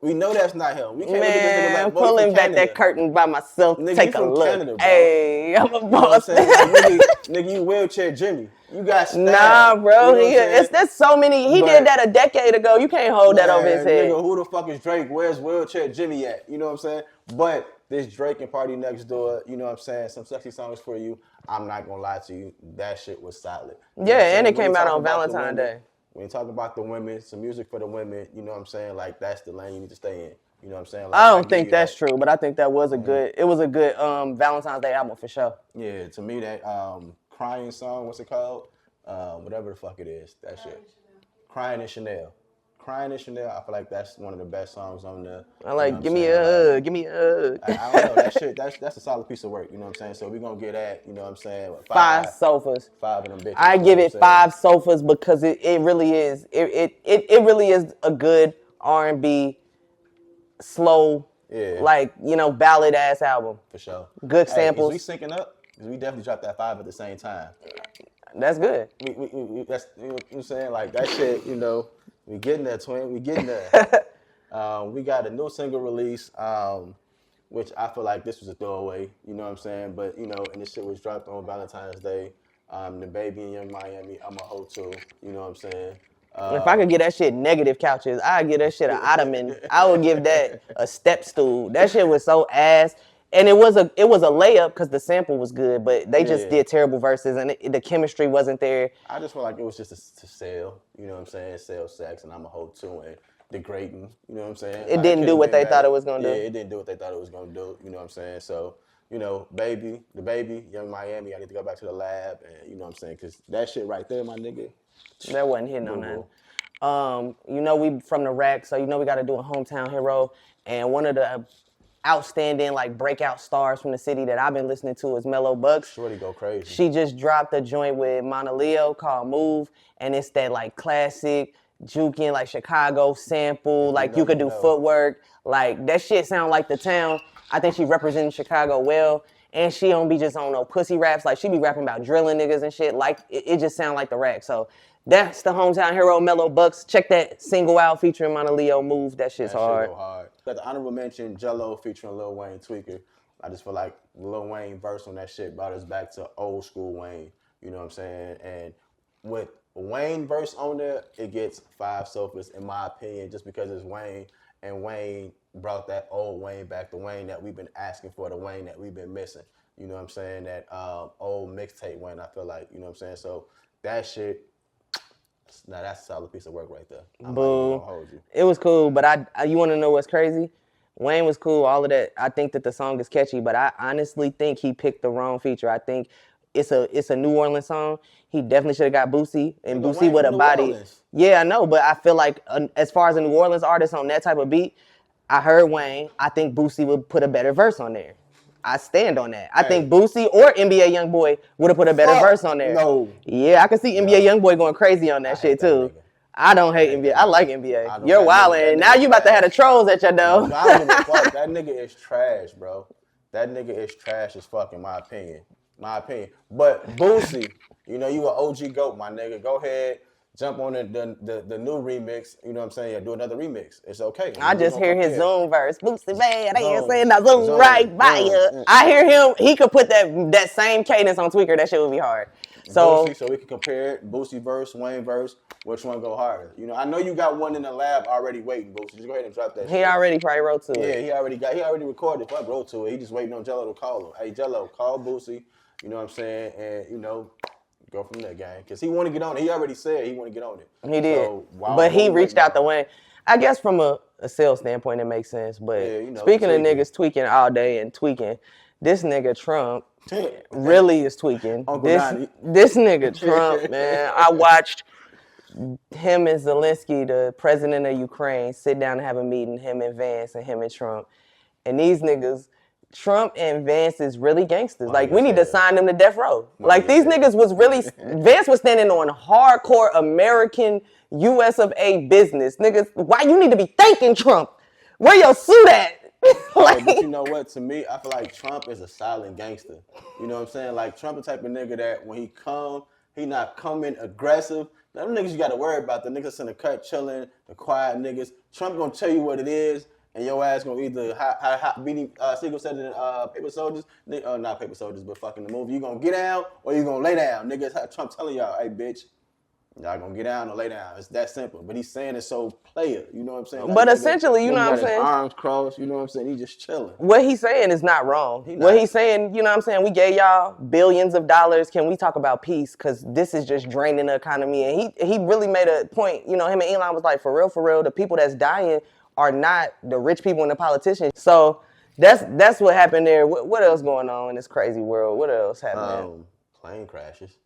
We know that's not him. We can't Man, look at this nigga like, boy, pulling from back Canada. that curtain by myself. Nigga, Take you a from look. Canada, bro. Hey, I'm a You know what I'm boss. saying? Like, nigga, you wheelchair Jimmy. You got style. Nah, bro. You know what I'm saying? There's so many. He But- did that a decade ago. You can't hold that over his head. Nigga, who the fuck is Drake? Where's wheelchair Jimmy at? You know what I'm saying? But this Drake and Party Next Door, you know what I'm saying? Some sexy songs for you. I'm not gonna lie to you. That shit was solid. You know Yeah, what I'm saying? and it When came you out talk on about the Valentine's women- Day. When you talk about the women, some music for the women, you know what I'm saying? Like, that's the lane you need to stay in. You know what I'm saying? Like, I don't give think you that's that. true, but I think that was a good. It was a good Valentine's Day album for sure. Yeah, to me, that crying song, what's it called? Whatever the fuck it is, that shit. Crying in Chanel. Crying in Chanel, I feel like that's one of the best songs on there. I like, You know what give I'm me saying? a Like, hug, give me a hug. I don't know, that shit, that's a solid piece of work, you know what I'm saying? So we're gonna get that, you know what I'm saying? 5 sofas. 5 of them bitches. I you know give what it I'm saying? 5 sofas because it really is. It really is a good R&B, slow, Yeah. like, ballad ass album. For sure. Good Hey, samples. is we syncing up? 'Cause we definitely dropped that 5 at the same time. That's good. That's, you know what I'm saying? Like, that shit, we getting there, twin. We getting there. We got a new single release, which I feel like this was a throwaway, you know what I'm saying? But, and this shit was dropped on Valentine's Day. The Baby in Young Miami, I'm a hoe too, you know what I'm saying? If I could get that shit negative couches, I'd give that shit an ottoman. I would give that a step stool. That shit was so ass. And it was a layup because the sample was good, but they just Yeah. did terrible verses and the chemistry wasn't there. I just feel like it was just to sell, you know what I'm saying? Sell sex, and I'm a hoe too, and degrading, you know what I'm saying? It didn't do what they thought it was gonna do. Yeah, it didn't do what they thought it was gonna do, you know what I'm saying? So, the baby, Young Miami, I need to go back to the lab, and you know what I'm saying? Because that shit right there, my nigga. That wasn't hitting on Boo-boo. that. We from the rack, so we got to do a hometown hero. And one of the outstanding breakout stars from the city that I've been listening to is Mellow Bucks. Shorty go crazy. She just dropped a joint with Mana Leo called Move, and it's that classic juking Chicago sample. You could do footwork. That shit sound like the town. I think she representing Chicago well. And she don't be just on no pussy raps. She be rapping about drilling niggas and shit. It just sound like the rack. So that's the hometown hero, Mellow Bucks. Check that single out featuring Mana Leo, Move. That shit's hard. Shit go hard. Got the honorable mention, Jello featuring Lil Wayne, Tweaker. I just feel like Lil Wayne verse on that shit brought us back to old school Wayne. You know what I'm saying? And with Wayne verse on there, it gets 5 sofas in my opinion, just because it's Wayne. And Wayne brought that old Wayne back, the Wayne that we've been asking for, the Wayne that we've been missing. You know what I'm saying? That old mixtape Wayne, I feel like, you know what I'm saying? So that shit, now that's a solid piece of work right there. I'm not even gonna hold you. It was cool, but you want to know what's crazy? Wayne was cool, all of that. I think that the song is catchy, but I honestly think he picked the wrong feature. I think it's a New Orleans song. He definitely should have got Boosie, and Nigga, Boosie Wayne with a from New body. Orleans. Yeah, I know, but I feel like as far as a New Orleans artist on that type of beat, I heard Wayne. I think Boosie would put a better verse on there. I stand on that. I Hey. think Boosie or NBA YoungBoy would have put a better Fuck verse on there. no. Yeah, I can see NBA YoungBoy going crazy on that I shit hate that too. nigga. I don't hate hate NBA. that I nigga. like NBA. I don't- You're that wildin'. nigga Now you about to have the trash. trolls at your door. No, I don't give a fuck. That nigga is trash, bro. That nigga is trash as fuck, in my opinion. But Boosie, you know, you an OG GOAT, my nigga. Go ahead, jump on the new remix. You know what I'm saying? Yeah, do another remix. It's okay. I We just gonna hear his compare. Zoom verse. Boosie man, I ain't Zoom, saying that Zoom Zoom, right by Zoom, you. I hear him. He could put that same cadence on Tweaker. That shit would be hard. So Boosie, so we can compare it. Boosie verse, Wayne verse. Which one go harder? You know, I know you got one in the lab already waiting, Boosie. Just go ahead and drop that shit. he already probably wrote to Yeah, it. he already recorded. Fuck, wrote to it. He just waiting on Jello to call him. Hey, Jello, call Boosie. You know what I'm saying? And, you know, go from there, gang. Because he want to get on it. He already said he want to get on it. He did. So, But he reached out the way. way. I guess from a sales standpoint, it makes sense. But Yeah, you know, speaking of tweaking. niggas tweaking all day and tweaking, this nigga Trump really is tweaking. Uncle Donnie. This nigga Trump, man. I watched him and Zelensky, the president of Ukraine, sit down and have a meeting, him and Vance and him and Trump. And these niggas, Trump and Vance is really gangsters. Like, we need to sign them to death row. Like, these niggas was really, Vance was standing on hardcore American US of A business. Niggas, why you need to be thanking Trump? Where your suit at? Like, but you know what? To me, I feel like Trump is a silent gangster. You know what I'm saying? Like, Trump the type of nigga that when he come, he not coming aggressive. Them niggas you got to worry about. The niggas in the cut chilling, the quiet niggas. Trump gonna tell you what it is, and your ass gonna either beating Siegel said in Paper Soldiers, not Paper Soldiers, but fucking the movie. You gonna get down or you gonna lay down. Niggas, how Trump telling y'all, hey bitch, y'all gonna get down or lay down. It's that simple. But he's saying it so player. You know what I'm saying? Like, But essentially, you know what I'm got his saying? arms crossed. You know what I'm saying? He just chilling. What he's saying is not wrong. He What not. he's saying, you know what I'm saying? We gave y'all billions of dollars. Can we talk about peace? Because this is just draining the economy. And he really made a point. You know, him and Elon was like, for real, the people that's dying are not the rich people and the politicians. So that's what happened there. What else going on in this crazy world? What else happening? Plane crashes.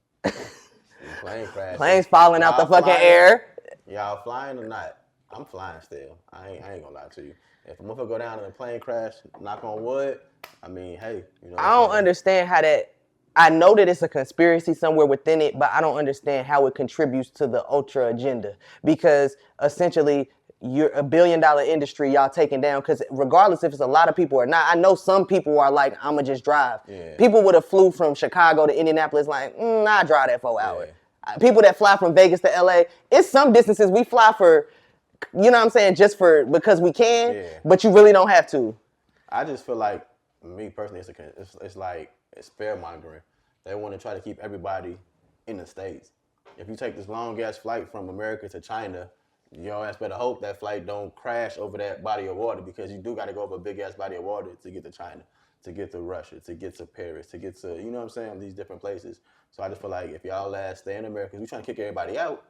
Plane crashes. Planes falling out the Y'all fucking flying? air. Y'all flying or not? I'm flying still. I ain't gonna lie to you. If a motherfucker go down in a plane crash, knock on wood, I mean, hey, you know. I don't understand how that. I know that it's a conspiracy somewhere within it, but I don't understand how it contributes to the ultra agenda. Because essentially, you're a $1 billion industry y'all taking down. Because regardless if it's a lot of people or not, I know some people are like, I'ma just drive. Yeah. People would have flew from Chicago to Indianapolis like, I drive that 4 hours. People that fly from Vegas to LA, it's some distances we fly for, you know what I'm saying, just for because we can, Yeah. but you really don't have to. I just feel like, me personally, it's like it's fear mongering. They want to try to keep everybody in the States. If you take this long ass flight from America to China, your ass better hope that flight don't crash over that body of water, because you do got to go over a big ass body of water to get to China, to get to Russia, to get to Paris, to get to, you know what I'm saying, these different places. So I just feel like if y'all ass stay in America, we trying to kick everybody out.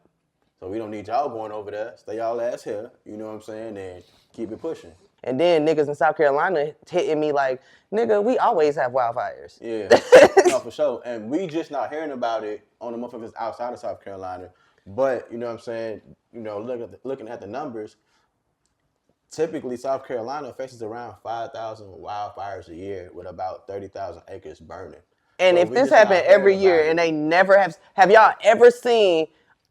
So we don't need y'all going over there. Stay y'all ass here, you know what I'm saying, and keep it pushing. And then niggas in South Carolina hitting me like, nigga, we always have wildfires. Yeah, no, for sure. And we just not hearing about it on the motherfuckers outside of South Carolina. But, you know what I'm saying, you know, looking at the numbers, typically South Carolina faces around 5,000 wildfires a year with about 30,000 acres burning. And So if we this just not happened every hearing year about and it. they never have y'all ever seen,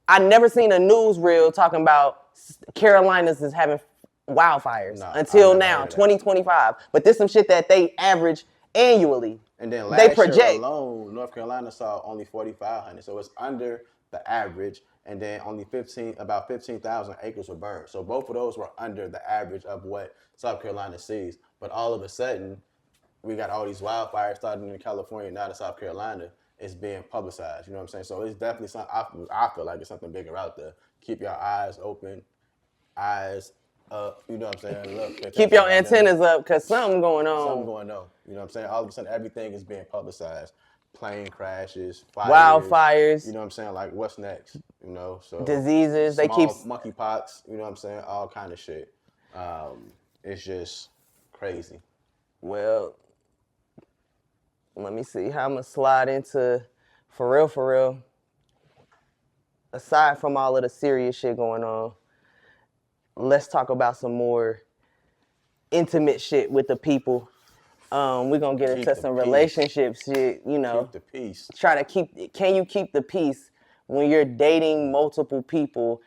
I never seen a newsreel talking about Carolinas is having wildfires Nah, until I never now, heard of that. 2025. But this some shit that they average annually. And then they last project. year alone, North Carolina saw only 4,500, so it's under the average. And then only about 15,000 acres were burned. So both of those were under the average of what South Carolina sees. But all of a sudden, we got all these wildfires starting in California, now to South Carolina. It's being publicized. You know what I'm saying? So it's definitely something. I feel like it's something bigger out there. Keep your eyes open, eyes up. You know what I'm saying? Look. Keep your antennas up, because something going on. Something going on. You know what I'm saying? All of a sudden, everything is being publicized. Plane crashes, fires, Wildfires. You know what I'm saying? Like, what's next? You know, so Diseases. They small keep monkeypox. You know what I'm saying? All kind of shit. It's just crazy. Well, let me see how I'm going to slide into, for real, aside from all of the serious shit going on, let's talk about some more intimate shit with the people. We're gonna get into some relationship shit, you know. Keep the peace. Can you keep the peace when you're dating multiple people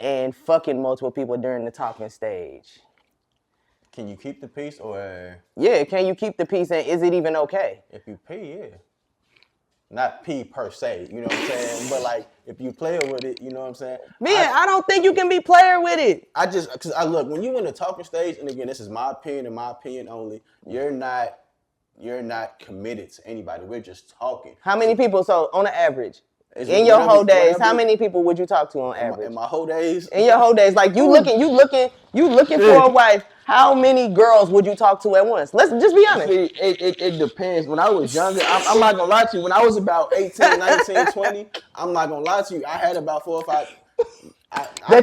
and fucking multiple people during the talking stage? Can you keep the peace or? Yeah, can you keep the peace and is it even okay? If you pee, yeah. Not pee per se, you know what I'm saying? But like, if you play with it, you know what I'm saying? Man, I don't think you can be player with it. Cause I look, when you in the talking stage, and again, this is my opinion and my opinion only, you're not committed to anybody. We're just talking. How many people, so on the average, in your whole days, how many people would you talk to on average? In my whole days? In your whole days, like you looking for a wife. How many girls would you talk to at once? Let's just be honest. See, it depends. When I was younger, I'm not gonna lie to you. When I was about 18, 19, 20, I'm not gonna lie to you. I had about 4 or 5.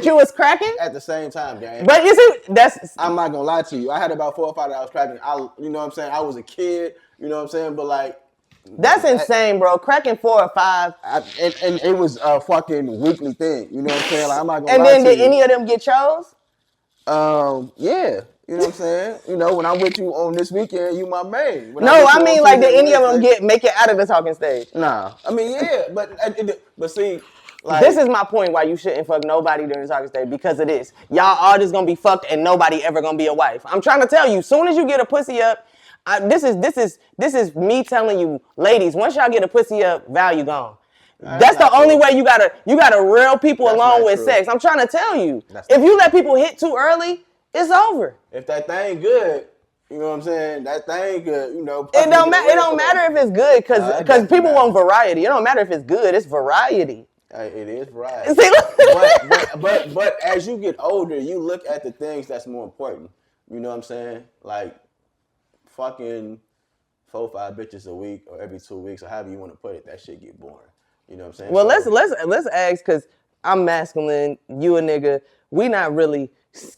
You was cracking? At the same time, gang. But I'm not gonna lie to you. I had about 4 or 5 that I was cracking. You know what I'm saying? I was a kid, you know what I'm saying? But like, that's insane, bro. Cracking 4 or 5. And it was a fucking weekly thing. You know what I'm saying? Like, I'm not gonna and lie then to you. did any of them get chose? Yeah. You know what I'm saying? You know, when I'm with you on this weekend, you my man. No, I mean, like, did any of them make it out of the talking stage? Nah. I mean, yeah, but see, like, this is my point why you shouldn't fuck nobody during the talking stage because of this. Y'all all just gonna be fucked and nobody ever gonna be a wife. I'm trying to tell you, soon as you get a pussy up, this is me telling you, ladies, once y'all get a pussy up, value gone. That's the only way you gotta reel people along with sex. I'm trying to tell you. If you let people hit too early, it's over. If that thing good, you know what I'm saying? That thing good, you know. It don't matter if it's good because people want variety. It don't matter if it's good. It's variety. It is variety. but as you get older, you look at the things that's more important. You know what I'm saying? Like fucking 4 or 5 bitches a week or every 2 weeks or however you want to put it. That shit get boring. You know what I'm saying? Well, let's ask because I'm masculine. You a nigga. We not really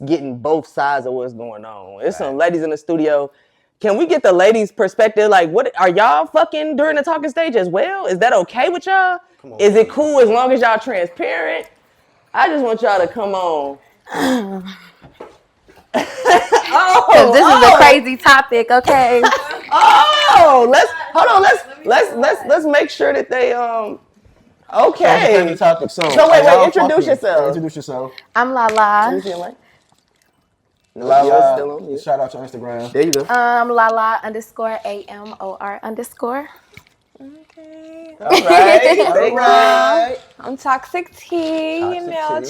getting both sides of what's going on. There's some ladies in the studio. Can we get the ladies' perspective? Like, what are y'all fucking during the talking stage as well? Is that okay with y'all? Is it cool as long as y'all transparent? I just want y'all to come on. This is a crazy topic, okay? Let's make sure that they okay. So wait, introduce yourself. I'm Lala. Lala, still on mute. shout out to Instagram. There you go. Lala _AMOR_. Okay. All right. I'm Toxic T,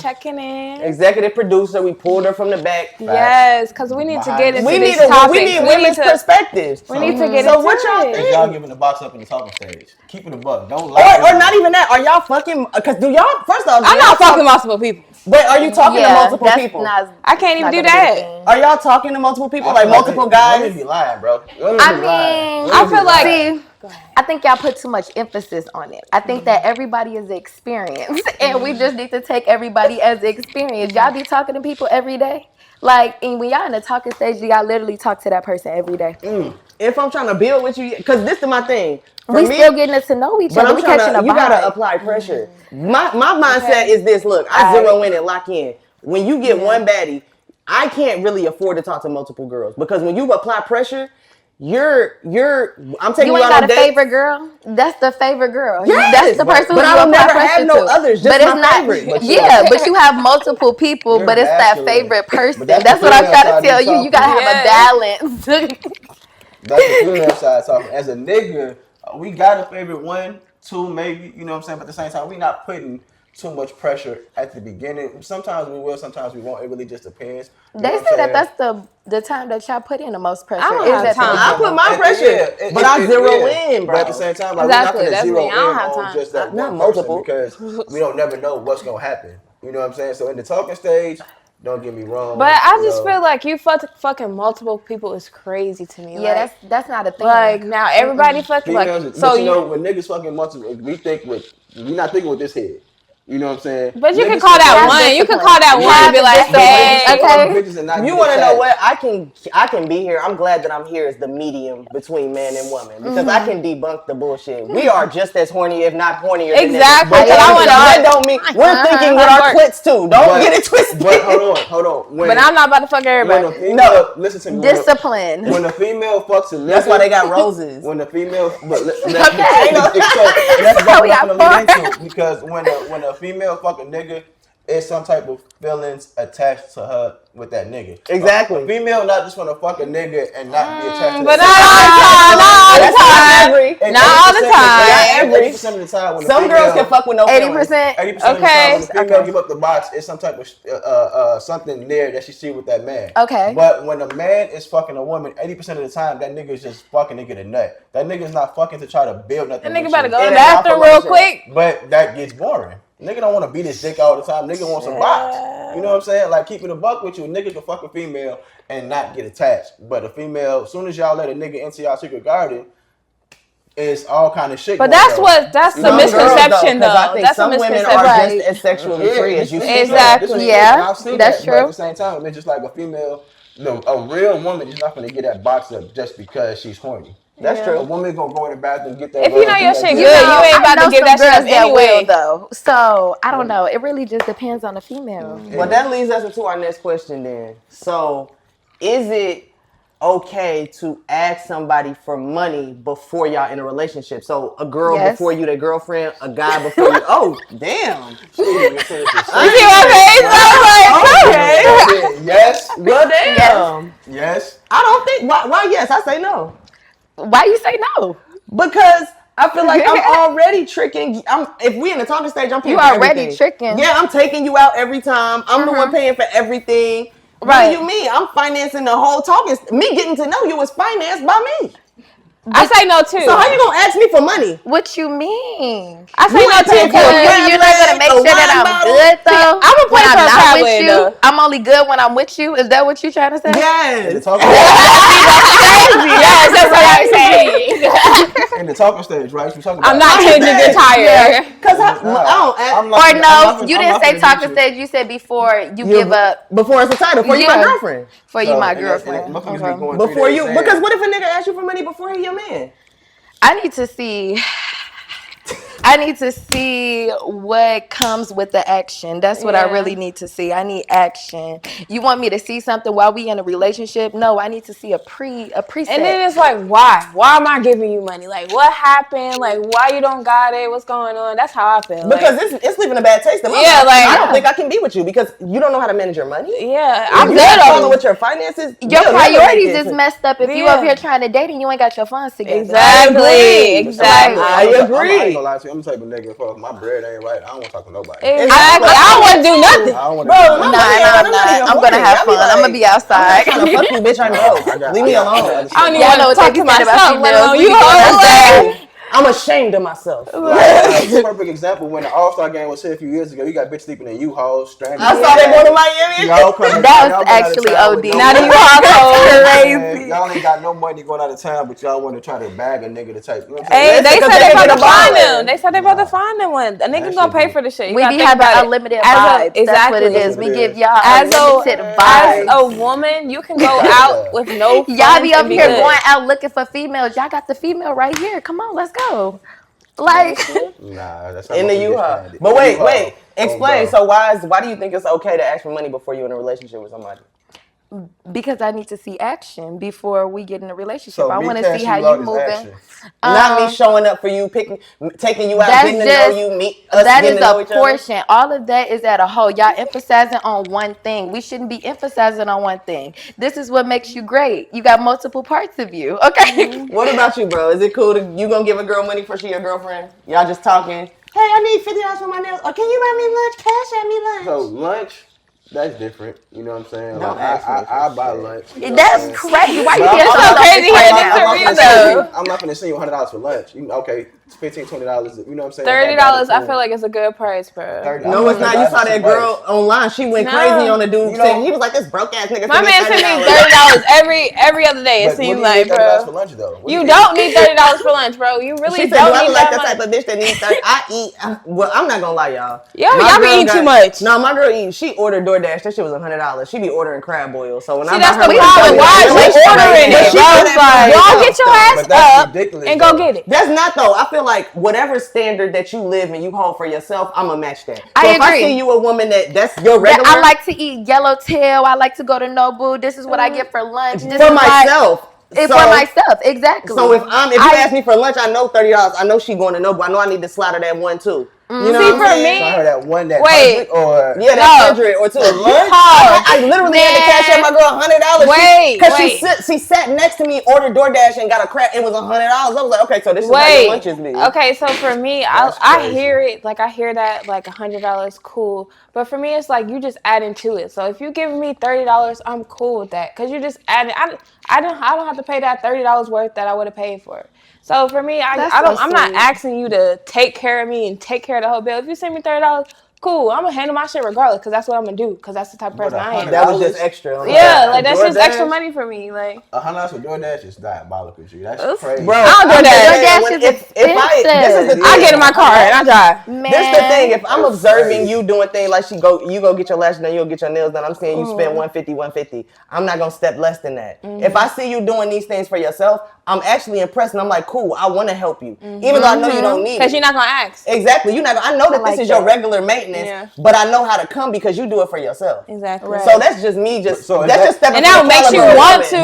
checking in. Executive producer, we pulled her from the back. Yes, because we need to get into we these need topics. We need women's perspectives. We need to get so into what y'all think? Y'all giving the box up in the talking stage. Keep it a buck. Don't lie. Or not even that. Are y'all fucking? Because do y'all? First off, I'm not fucking multiple people. But are you talking to multiple people? I can't even do that. Are y'all talking to multiple people? Like multiple guys? Women be lying, bro. I feel like I think y'all put too much emphasis on it. I think that everybody is experienced, and we just need to take everybody as experience. Y'all be talking to people every day. Like, and when y'all in the talking stage, y'all literally talk to that person every day. If I'm trying to build with you, because this is my thing. We still getting to know each other. We catching a vibe. You gotta apply pressure. My mindset is this. Look, I zero in and lock in. When you get one baddie, I can't really afford to talk to multiple girls because when you apply pressure, I'm taking you out on dates. You ain't got a favorite girl? That's the favorite girl. Yes, that's the person but who I you will apply never pressure have no to. others. Just but it's my not. favorite. But you have multiple people. But it's that favorite person. That's what I'm trying to tell you. You gotta have a balance. That's the female side talking. As a nigga, we got a favorite 1, 2, maybe. You know what I'm saying? But at the same time, we not putting too much pressure at the beginning. Sometimes we will, sometimes we won't. It really just depends. They say that that's the time that y'all put in the most pressure. I don't have time. I put my pressure, but I zero in, bro. But at the same time, like, Exactly, we're not that's going to zero me. I don't in have on time. just that Not one multiple. person because we don't never know what's going to happen. You know what I'm saying? So in the talking stage, don't get me wrong. But I just feel like you fucking multiple people is crazy to me. Yeah, like, that's not a thing. Like now everybody fucking females, like so you know when niggas fucking multiple, we not thinking with this head. You know what I'm saying? But you can Niggas call that have one. You can discipline. call that one and be like, hey. Okay. Bitches and not You get want to know attached. what? I can be here. I'm glad that I'm here as the medium between man and woman because I can debunk the bullshit. We are just as horny, if not hornier. Exactly. Than niggas. Because I want that to. don't mean we're thinking with our clits too. Don't get it twisted. But hold on. But I'm not about to fuck When everybody. a female, listen to me. Discipline. When a female fucks a nigga, That's why they got roses. When the female, but let's Okay. that's how what we I'm have gonna lead into because when a female fuck a nigga, it's some type of feelings attached to her with that nigga. Exactly. A female not just wanna fuck a nigga and not be attached to But that. not all the time. Not all the time. Not all the time. 80% of the time when Some girls can fuck with no feelings. 80%. 80% of the time when the female give up the box, it's some type of something there that she see with that man. Okay. But when a man is fucking a woman, 80% of the time that nigga is just fucking to get a nut. That nigga's not fucking to try to build nothing. That nigga with better you. go to the It ain't bathroom real operation. quick. But that gets boring. Nigga don't want to beat his dick all the time. Nigga wants some box. You know what I'm saying? Like keeping a buck with you, a nigga can fuck a female and not get attached. But a female, as soon as y'all let a nigga into y'all secret garden, it's all kind of shit. But going that's on. what that's the Some girls, misconception though. 'Cause I though. think That's a some women misconception. are Right. just as sexually free as you. Exactly. Yeah, I've seen that's that, But at true. the same time, it's just like a female, a real woman is not going to get that box up just because she's horny. That's true. A woman gonna go in the bathroom and get that. If you know your shit good, you know, ain't I about know to give some that shit girls up that anyway. will, though. So I don't know. It really just depends on the female. But that leads us into our next question then. So, is it okay to ask somebody for money before y'all in a relationship? So, a girl Yes. before you, their girlfriend, a guy before you. Oh, damn. You see my face? I was like, okay. Yes. Well, damn. Yes. I don't think. Why yes? I say no. Why you say no? Because I feel like I'm already tricking. If we in the talking stage, I'm paying You for already everything. tricking. Yeah, I'm taking you out every time. I'm the one paying for everything. What Right. do you mean? I'm financing the whole talking. Me getting to know you is financed by me. I say no too. So how you gonna ask me for money? What you mean? I say You no ain't too. paying for a Because You're not gonna make a sure that wine I'm bottle? good though. I'm a when play I'm for a not crowd with with, you. though. I'm only good when I'm with you. Is that what you trying to say? Yes. In the talking yes, that's what I'm saying. in the talking stage, right? We talking I'm about not changing your tire. Cause I don't ask. I'm Or not- no, I'm not- you I'm didn't not say finna talking hit you. stage. You said before you give up. Before it's a title. Before you my Yeah. girlfriend. For you, my and girlfriend. motherfuckers be Okay. going Before 3 you. days in. Because what if a nigga asks you for money before he your man? I need to see. I need to see what comes with the action. That's what I Yeah. really need to see. I need action. You want me to see something while we in a relationship? No, I need to see a preset. And then it's like, why? Why am I giving you money? Like, what happened? Like, why you don't got it? What's going on? That's how I feel. Because like, it's leaving a bad taste in my Yeah, mouth. like- I don't think I can be with you because you don't know how to manage your money. yeah, I'm I'm good good on on with your finances. your you'll never priorities make it. is messed up if you Yeah. up here trying to date and you ain't got your funds together. Exactly. Exactly. I agree. I ain't gonna lie to you. I'm the type of nigga, fuck, my bread ain't right. I don't want to talk to nobody. Exactly. I don't want to do nothing. I don't want Bro, to. my Nah, money ain't right, I'm not not. even I'm gonna horny. have I be fun. I'm gonna be I'm outside. not trying to fuck you, bitch. I know. Leave me alone. I don't Y'all even know want what to they talk be to saying about myself, let alone females. you We be hoes. outside. Like, I'm ashamed of myself. Like, perfect example, when the All-Star game was here a few years ago, you got bitch sleeping in U-Hauls, stranded. I saw that going to Miami. Y'all coming, That y'all was been out of actually town with OD. no Now the money. U-Haul Crazy. Y'all ain't got no money going out of town, but y'all want to try to bag a nigga to take. You know what I'm Hey, saying? they because said they they about get to a find baller. them. They said they about to find them one. A nigga That gonna shit pay be- for the shit. You We gotta be think having about it. unlimited As a- vibes. That's what it exactly. is. We give y'all As unlimited as vibes. a woman, you can go out with no funds Y'all be up and be here good. going out looking for females. Y'all got the female right here. Come on, let's go. Like, Nah, that's how In I'm the gonna get U-Haul. stranded. But U-Haul. wait. Explain. bro. So why do you think it's okay to ask for money before you're in a relationship with somebody? because I need to see action before we get in a relationship. So I me want to cashing see how you out you is moving. action. Not me showing up for you, taking you out, That's getting to just know you, us that getting is to know a each other. portion. All of that is at a whole. Y'all emphasizing on one thing. We shouldn't be emphasizing on one thing. This is what makes you great. You got multiple parts of you. Okay. What about you, bro? Is it cool to you gonna give a girl money for she your girlfriend? Y'all just talking. Hey, I need $50 for my nails. Or can you buy me lunch? Cash at me lunch. So lunch, That's different. You know what I'm saying? Don't Like, ask me I for buy shit. lunch. You know That's what I'm saying? crazy. Why you But being I'm so not- crazy right here now? to I'm me, not though. I'm not gonna send you $100 for lunch. Okay, it's $15-$20. You know what I'm saying? $30, I feel like it's a good price, bro. No, it's not. You saw that girl online. She went No. crazy on the dude. You know- saying he was like, this broke ass nigga. My man sent me $30. $30 every other day. It But what do seems you like, need $30 for bro. lunch though? What You do don't need $30 for lunch, bro. You really She said, don't "Do I need look like that the type much. of bitch that needs 30?" I eat. Well, I'm not gonna lie, y'all. Yo, My y'all be girl eating too much. No, my girl eat. She ordered DoorDash. That shit was $100. She be ordering crab boils. So when See, I that's buy her the lunch, problem. I Why be is like, you ordering But it, she bro? got It's that like, from y'all the get your house, ass But that's up ridiculous, and go though. get it. That's not though. I feel like whatever standard that you live and you hold for yourself, I'ma match that. So I if I agree. see you a woman that's your That regular I like to eat yellowtail. I like to go to Nobu. This is what I get for lunch. This for is myself. for myself, exactly. So if you ask me for lunch, I know $30. I know she going to Nobu. I know I need to slide her that one too. You know See, what I'm for saying? me- I heard that one that Wait. 100 or Yeah, that's 100 or two. I literally had to cash out my girl $100. Because she sat next to me, ordered DoorDash, and got a crap. It was $100. I was like, okay, so this is how your lunches be. Okay, so for me, I crazy. hear it, like I hear that like $100 cool, but for me it's like you just adding to it. So if you give me $30, I'm cool with that because you just adding. I don't have to pay that $30 worth that I would have paid for. So for me, I'm not asking you to take care of me and take care of the whole bill. If you send me $30, cool. I'm gonna handle my shit regardless because that's what I'm gonna do because that's the type of person I am. That was just extra. Yeah, like that's just DoorDash? extra money for me. Like $100 for DoorDash is diabolical, G. That's crazy. Bro, I don't do that. DoorDash is expensive. I get in my car and I drive. Man. This the thing. If I'm observing you doing things like you go get your lashes done, you go get your nails done. I'm saying you spend $150. I'm not gonna step less than that. If I see you doing these things for yourself, I'm actually impressed, and I'm like, cool. I want to help you, even though I know you don't need it. Because you're not gonna ask. Exactly. You're not. I know that like this is that. your regular maintenance, but I know how to come because you do it for yourself. Exactly. Right. So that's just me. That's just stepping. And that makes you want to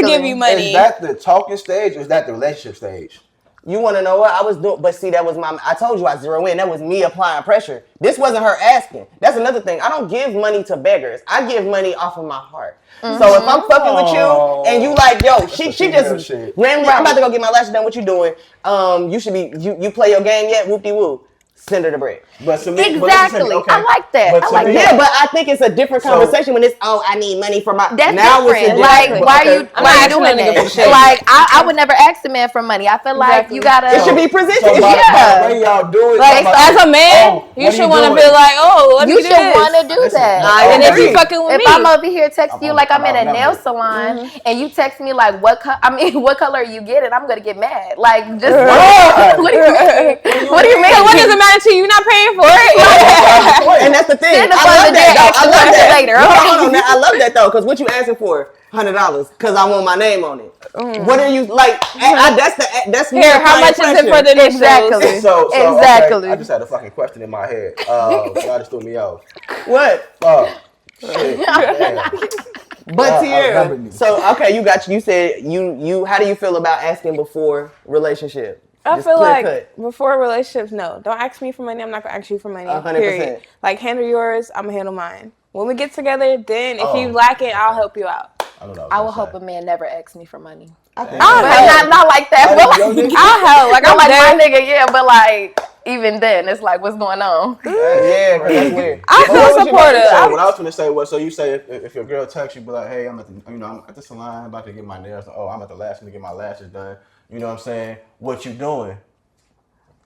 But give you money. Is that the talking stage or is that the relationship stage? You want to know what I was doing? But see, that was I told you I zero in. That was me applying pressure. This wasn't her asking. That's another thing. I don't give money to beggars. I give money off of my heart. So if I'm fucking with you and you like, yo, she just randomly, I'm about to go get my lashes done. What you doing? You should be, you play your game yet? Whoop-de-woo. Send her the bread. But to me, Exactly. okay. I like that. But I to like me- that. Yeah, but I think it's a different conversation when it's, oh, I need money for my. That's now different. It's Like, different. why Okay. are you doing that? Like, I would never ask a man for money. I feel like you gotta. It should be presented. So by Yeah. the way y'all do it, Like, as a man, you should want to be like, oh, let me You do should this. want to do that. And if you fucking with If me, I'm over here texting you like I'm in a I'm nail out. salon and you text me like what color you get it, I'm gonna get mad. Like just what do you mean? What do you mean? what does it matter to you? You're not paying for it. And that's the thing. Send the I love funds that. there, Though. I love extra that. later. No, Okay. hold on, I love that though, because what you asking for? $100, because I want my name on it. What are you like? That's me. Here, how much is it for the initials? Exactly. So Exactly. okay, I just had a fucking question in my head. Y'all just threw me off. What? Shit. Damn. But remember Tierra, me. so okay, you said you. How do you feel about asking before relationship? I Just feel clear like cut. before relationships, no. Don't ask me for money. I'm not going to ask you for money. 100%. Period. Like, handle yours. I'm going to handle mine. When we get together, then if you Oh. lack it, I'll help you out. I don't know. I would hope a man never asks me for money. I'll But help. not like that. But Yo, like, nigga. I'll help. Like, not I'm like there. my nigga, yeah. But like even then, it's like what's going on? Yeah, 'cause that's weird. I What feel was you about to supportive. say? So what I was gonna say was, so you say if your girl texts you, be like, hey, I'm at the salon, about to get my nails done. Oh, I'm at the lash to get my lashes done. You know what I'm saying? What you doing?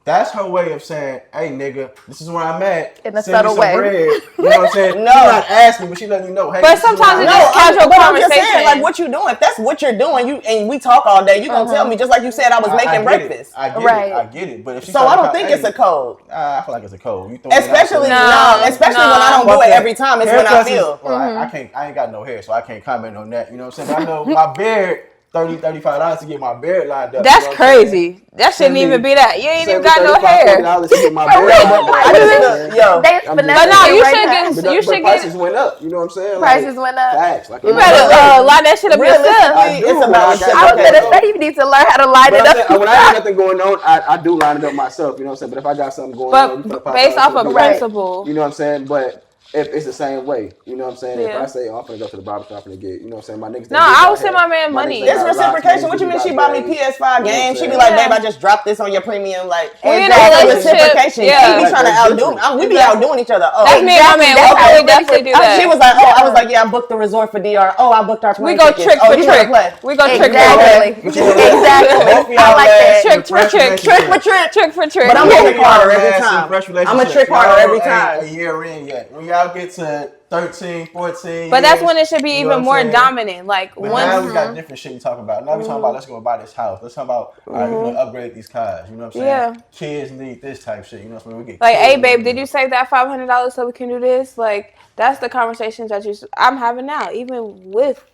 That's her way of saying, hey, nigga, this is where I'm at. In a Send me subtle some way. bread. You know what I'm saying? No. She's not asking, but she letting you know, hey, But this is where sometimes I'm it's at. just casual but I'm just saying, conversation. like, what you doing? If that's what you're doing, and we talk all day, you gonna tell me just like you said I was I making get breakfast. It. I get Right. it. I get it. But if she So I don't think it's a code. I feel like it's a code. You throwing it out Especially there. especially when I don't do it every time. It's when I Haircuts feel. Well, I ain't got no hair, so I can't comment on that. You know what I'm saying? But I know my beard, $35 to get my beard lined up. That's you know what I'm saying? crazy. That shouldn't even be that. You ain't even $70, got no hair. $40 to get my beard lined up. I just Yo, They I'm finesse But no, it you right should now. get. but You should prices get. went up. You know what I'm saying? Prices went up. Facts. Like, You better line that shit up yourself. Realistically, it's about I a got- I was okay. gonna say you need to learn how to line But it I'm saying, up. when I have nothing going on, I do line it up myself. You know what I'm saying? But if I got something going on, you finna But pop based out, off of you Right. principle. know what I'm saying? But if it's the same way, you know what I'm saying? If Yeah. I say, oh, I'm finna go to the barber shop, I'm finna get, you know what I'm saying? My niggas. No, I would send my man money. It's reciprocation. What you mean? She bought me PS5 games. She be like, babe, I just dropped this on your premium. Like, We in a that's relationship. reciprocation. Yeah. She be trying to outdo me. We be outdoing each other. Oh, That's me and my man. That's We how would definitely do that. She was like, oh, I was like, yeah, I booked the resort for DR. Oh, I booked our plane We go tickets. trick Oh, for you wanna trick. play? We go trick for Exactly. trick. Exactly. I like that. Trick for trick. Trick for trick. Trick for trick. But I'm a trick harder every time. I'm a trick harder every A time. year in yet. When y'all get to 13, 14 But that's years, when it should be you know even what I'm more saying? dominant. Like But once. now we got different shit you talking about. Now we talking about let's go buy this house. Let's talk about all right, we're gonna upgrade these cars. You know what I'm saying? Yeah. Kids need this type shit. You know what I'm saying? We get Like, hey, kids, babe, did you save that $500 so we can do this? Like, that's the conversations that I'm having now, even with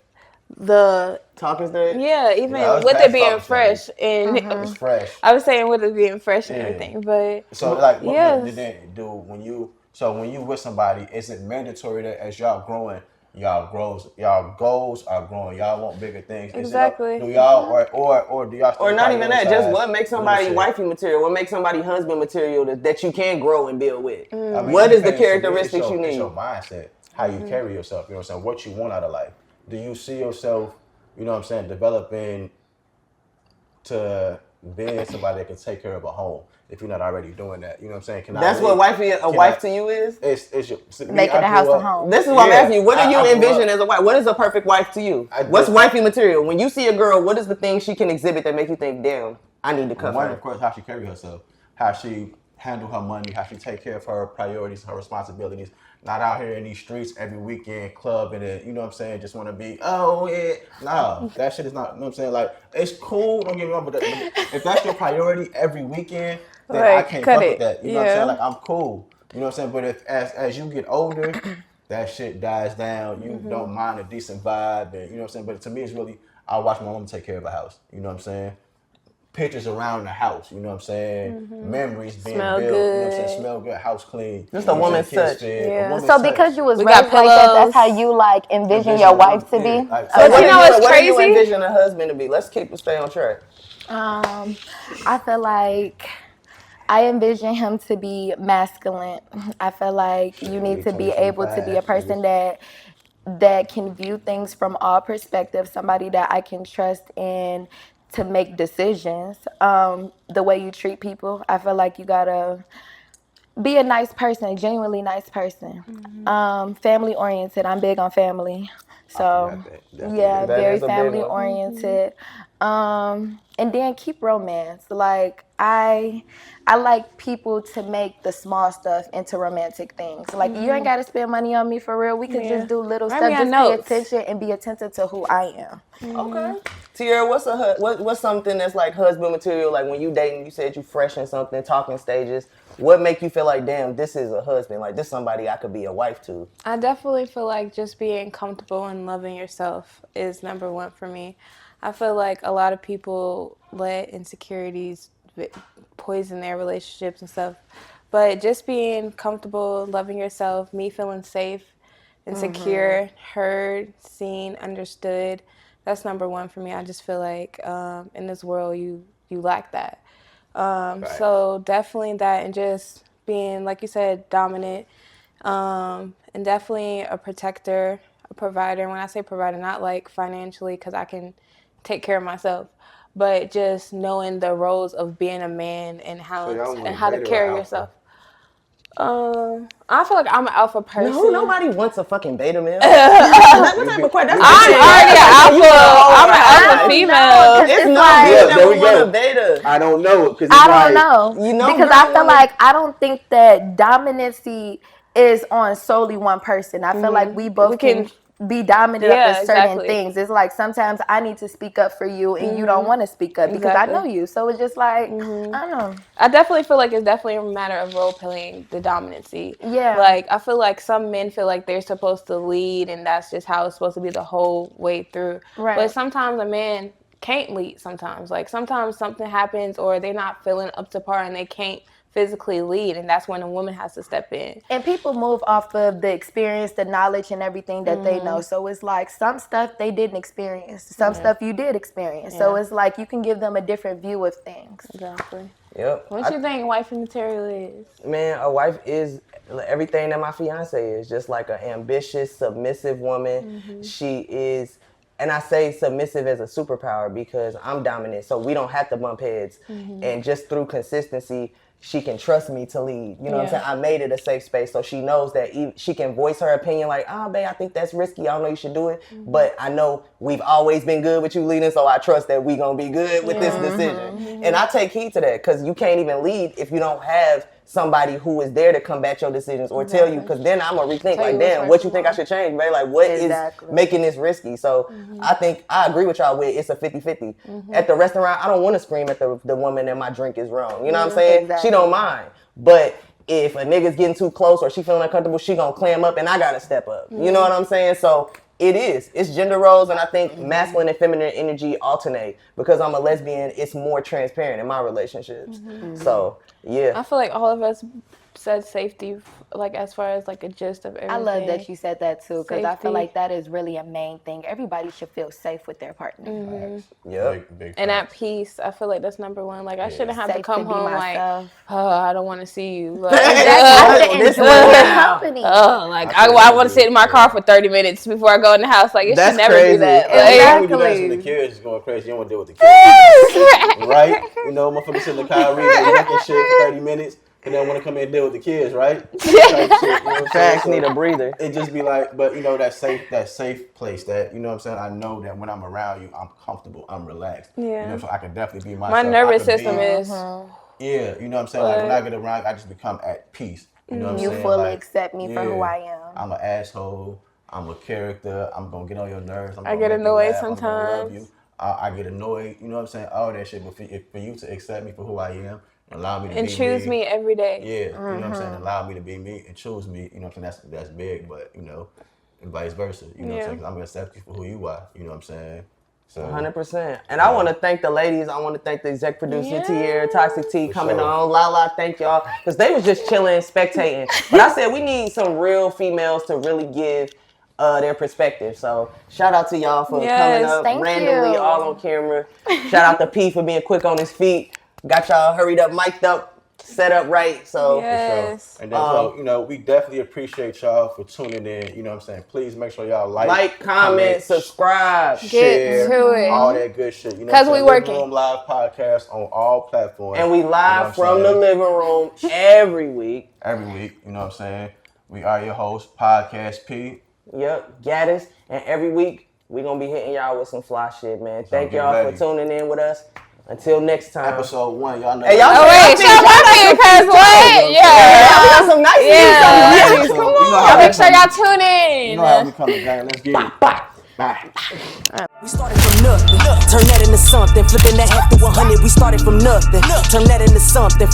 the Talking stage. yeah, even Yeah, with that's it being talking fresh stage. and It's fresh. I was saying with it being fresh and Yeah. everything, but So like, what yes. did they do when you? So when you with somebody, is it mandatory that as y'all growing, y'all goals are growing, y'all want bigger things? Is Exactly. do y'all or do y'all? Or not even that. Just what makes somebody shit? wifey material? What makes somebody husband material that you can grow and build with? I mean, What is the it's characteristics you It's need? your mindset, how you carry yourself. You know what I'm saying? What you want out of life. Do you see yourself? You know what I'm saying? Developing to being somebody that can take care of a home. If you're not already doing that, you know what I'm saying? That's what wife to you is? It's your, Making a house a home. This is what I'm asking you. What do you I grew envision up- as a wife? What is a perfect wife to you? What's wifey material? When you see a girl, what is the thing she can exhibit that makes you think, damn, I need to cut One, her? of course, how she carry herself, how she handle her money, how she take care of her priorities, her responsibilities. Not out here in these streets every weekend clubbing and you know what I'm saying, just want to be, oh yeah. No, that shit is not, you know what I'm saying? Like, it's cool, don't get me wrong, but if that's your priority every weekend, then I Like, can't cut fuck it. with that. You know what I'm Yeah. saying? Like, I'm cool. You know what I'm saying? But if as you get older, that shit dies down. You don't mind a decent vibe, and you know what I'm saying? But to me, it's really, I watch my mom take care of a house. You know what I'm saying? Pictures around the house, you know what I'm saying? Memories being Smell built, you know what I'm good. saying? Smell good, house clean. Just a woman's touch. Yeah. So because you was We raised got like that, that's pillows. how you like envision your wife to be. Like, So But you know what's what do you crazy? envision a husband to be? Let's stay on track. I feel like I envision him to be masculine. I feel like you need to be able to be a person that can view things from all perspectives, somebody that I can trust in to make decisions. The way you treat people, I feel like you gotta be a nice person, a genuinely nice person. Family oriented. I'm big on family. So yeah, That very is a big family one. oriented. And then keep romance. Like I like people to make the small stuff into romantic things. Like you ain't gotta spend money on me for real. We could just do little Write stuff. me a Just note. pay attention and be attentive to who I am. Okay. Tiara, what's something that's like husband material? Like when you dating, you said you fresh in something, talking stages. What make you feel like, damn, this is a husband? Like this somebody I could be a wife to? I definitely feel like just being comfortable and loving yourself is number one for me. I feel like a lot of people let insecurities poison their relationships and stuff. But just being comfortable, loving yourself, me feeling safe and secure, heard, seen, understood, that's number one for me. I just feel like in this world you lack that. So definitely that, and just being, like you said, dominant, and definitely a protector, a provider. And when I say provider, not like financially, because I can take care of myself, but just knowing the roles of being a man and how to carry yourself. I feel like I'm an alpha person. No, nobody wants a fucking beta male. I'm already an alpha female. It's no like- bitch Yeah, that there would we want go. a beta. I don't know, because I don't know. You know, because girl, I feel like I don't think that dominancy is on solely one person. I feel like we both can be dominant up in certain things. It's like sometimes I need to speak up for you and you don't want to speak up because I know you. So it's just like, I don't know. I definitely feel like it's definitely a matter of role playing the dominancy. Yeah. Like, I feel like some men feel like they're supposed to lead and that's just how it's supposed to be the whole way through. Right. But sometimes a man can't lead sometimes. Like, sometimes something happens or they're not feeling up to par and they can't physically lead, and that's when a woman has to step in. And people move off of the experience, the knowledge, and everything that they know. So it's like some stuff they didn't experience, some stuff you did experience. So it's like you can give them a different view of things. Exactly. Yep. What you think wifey material is? Man, a wife is everything that my fiance is. Just like an ambitious, submissive woman. She is, and I say submissive as a superpower because I'm dominant, so we don't have to bump heads. And just through consistency, she can trust me to lead. You know what I'm saying? I made it a safe space, so she knows that she can voice her opinion like, oh, babe, I think that's risky. I don't know you should do it. But I know we've always been good with you leading, so I trust that we going to be good with this decision. And I take heed to that because you can't even lead if you don't have somebody who is there to combat your decisions or tell you, because then I'm going to rethink, like, damn, what you think I should change, babe? Like, what is making this risky? So I think I agree with y'all with it's a 50-50. At the restaurant, I don't want to scream at the woman that my drink is wrong. You know what I'm saying? She don't mind. But if a nigga's getting too close or she feeling uncomfortable, she gonna clam up and I gotta step up. You know what I'm saying? So it's gender roles, and I think masculine and feminine energy alternate. Because I'm a lesbian, it's more transparent in my relationships. So yeah. I feel like all of us said safety, like as far as like a gist of everything. I love that you said that too, because I feel Safety. like that is really a main thing. Everybody should feel safe with their partner. Yep. And at peace, I feel like that's number one. Like I shouldn't have Safe to come to be home like, myself. oh, I don't want to see you. Like, I should enjoy their company. oh, like I want to sit in my car for 30 minutes before I go in the house. Like it That's should never crazy. do that. When you Like, dancing with the kids is going crazy. You don't want to deal with the kids. Right? You know, motherfuckers sit in the car reading and shit for 30 minutes. And then want to come in and deal with the kids, right? Type shit, you know what I'm saying? Facts need a breather. It just be like, but you know, that safe place that, you know what I'm saying? I know that when I'm around you, I'm comfortable, I'm relaxed. Yeah. You know, so I can definitely be myself. my nervous I can system be- is. Yeah, you know what I'm saying? Like when I get around, I just become at peace. You know what I'm You saying? fully Like, accept me for who I am. I'm an asshole. I'm a character. I'm gonna get on your nerves. I get annoyed I'm gonna love sometimes. you. I get annoyed. You know what I'm saying? All that shit. But for you to accept me for who I am, allow me to And be choose me every day. Yeah, you know what I'm saying? Allow me to be me and choose me. You know what I'm saying? That's big, but you know, and vice versa. You know what I'm saying? 'Cause I'm gonna accept you for who you are. You know what I'm saying? So 100%. And I want to thank the ladies. I want to thank the exec producer, Tierra, Toxic T, coming on. Lala, thank y'all. Because they was just chilling, spectating. But I said we need some real females to really give their perspective. So shout out to y'all for coming up thank randomly, you. all on camera. Shout out to P for being quick on his feet. Got y'all hurried up, mic'd up, set up right. So Yes. And then, so, you know, we definitely appreciate y'all for tuning in. You know what I'm saying? Please make sure y'all like, comment, subscribe. share, to it. all that good shit. You know 'Cause what I'm we saying? working. Living Room Live podcast on all platforms. And we live You know what I'm from the saying? living room every week. Every week, you know what I'm saying? We are your hosts, Podcast P. Yep, GATTAS. And every week, we're going to be hitting y'all with some fly shit, man. Thank get y'all ready. for tuning in with us. Until next time. Episode 1, y'all know. Hey, y'all Oh wait, shout out to you, cause what? Yeah. we got some nice Yeah. things. Come on. Y'all make sure y'all tune in. You know how we coming, gang. Let's get it. Bye. We started from nothing, turn that into something. Flipping that half to 100, we started from nothing. Turn that into something.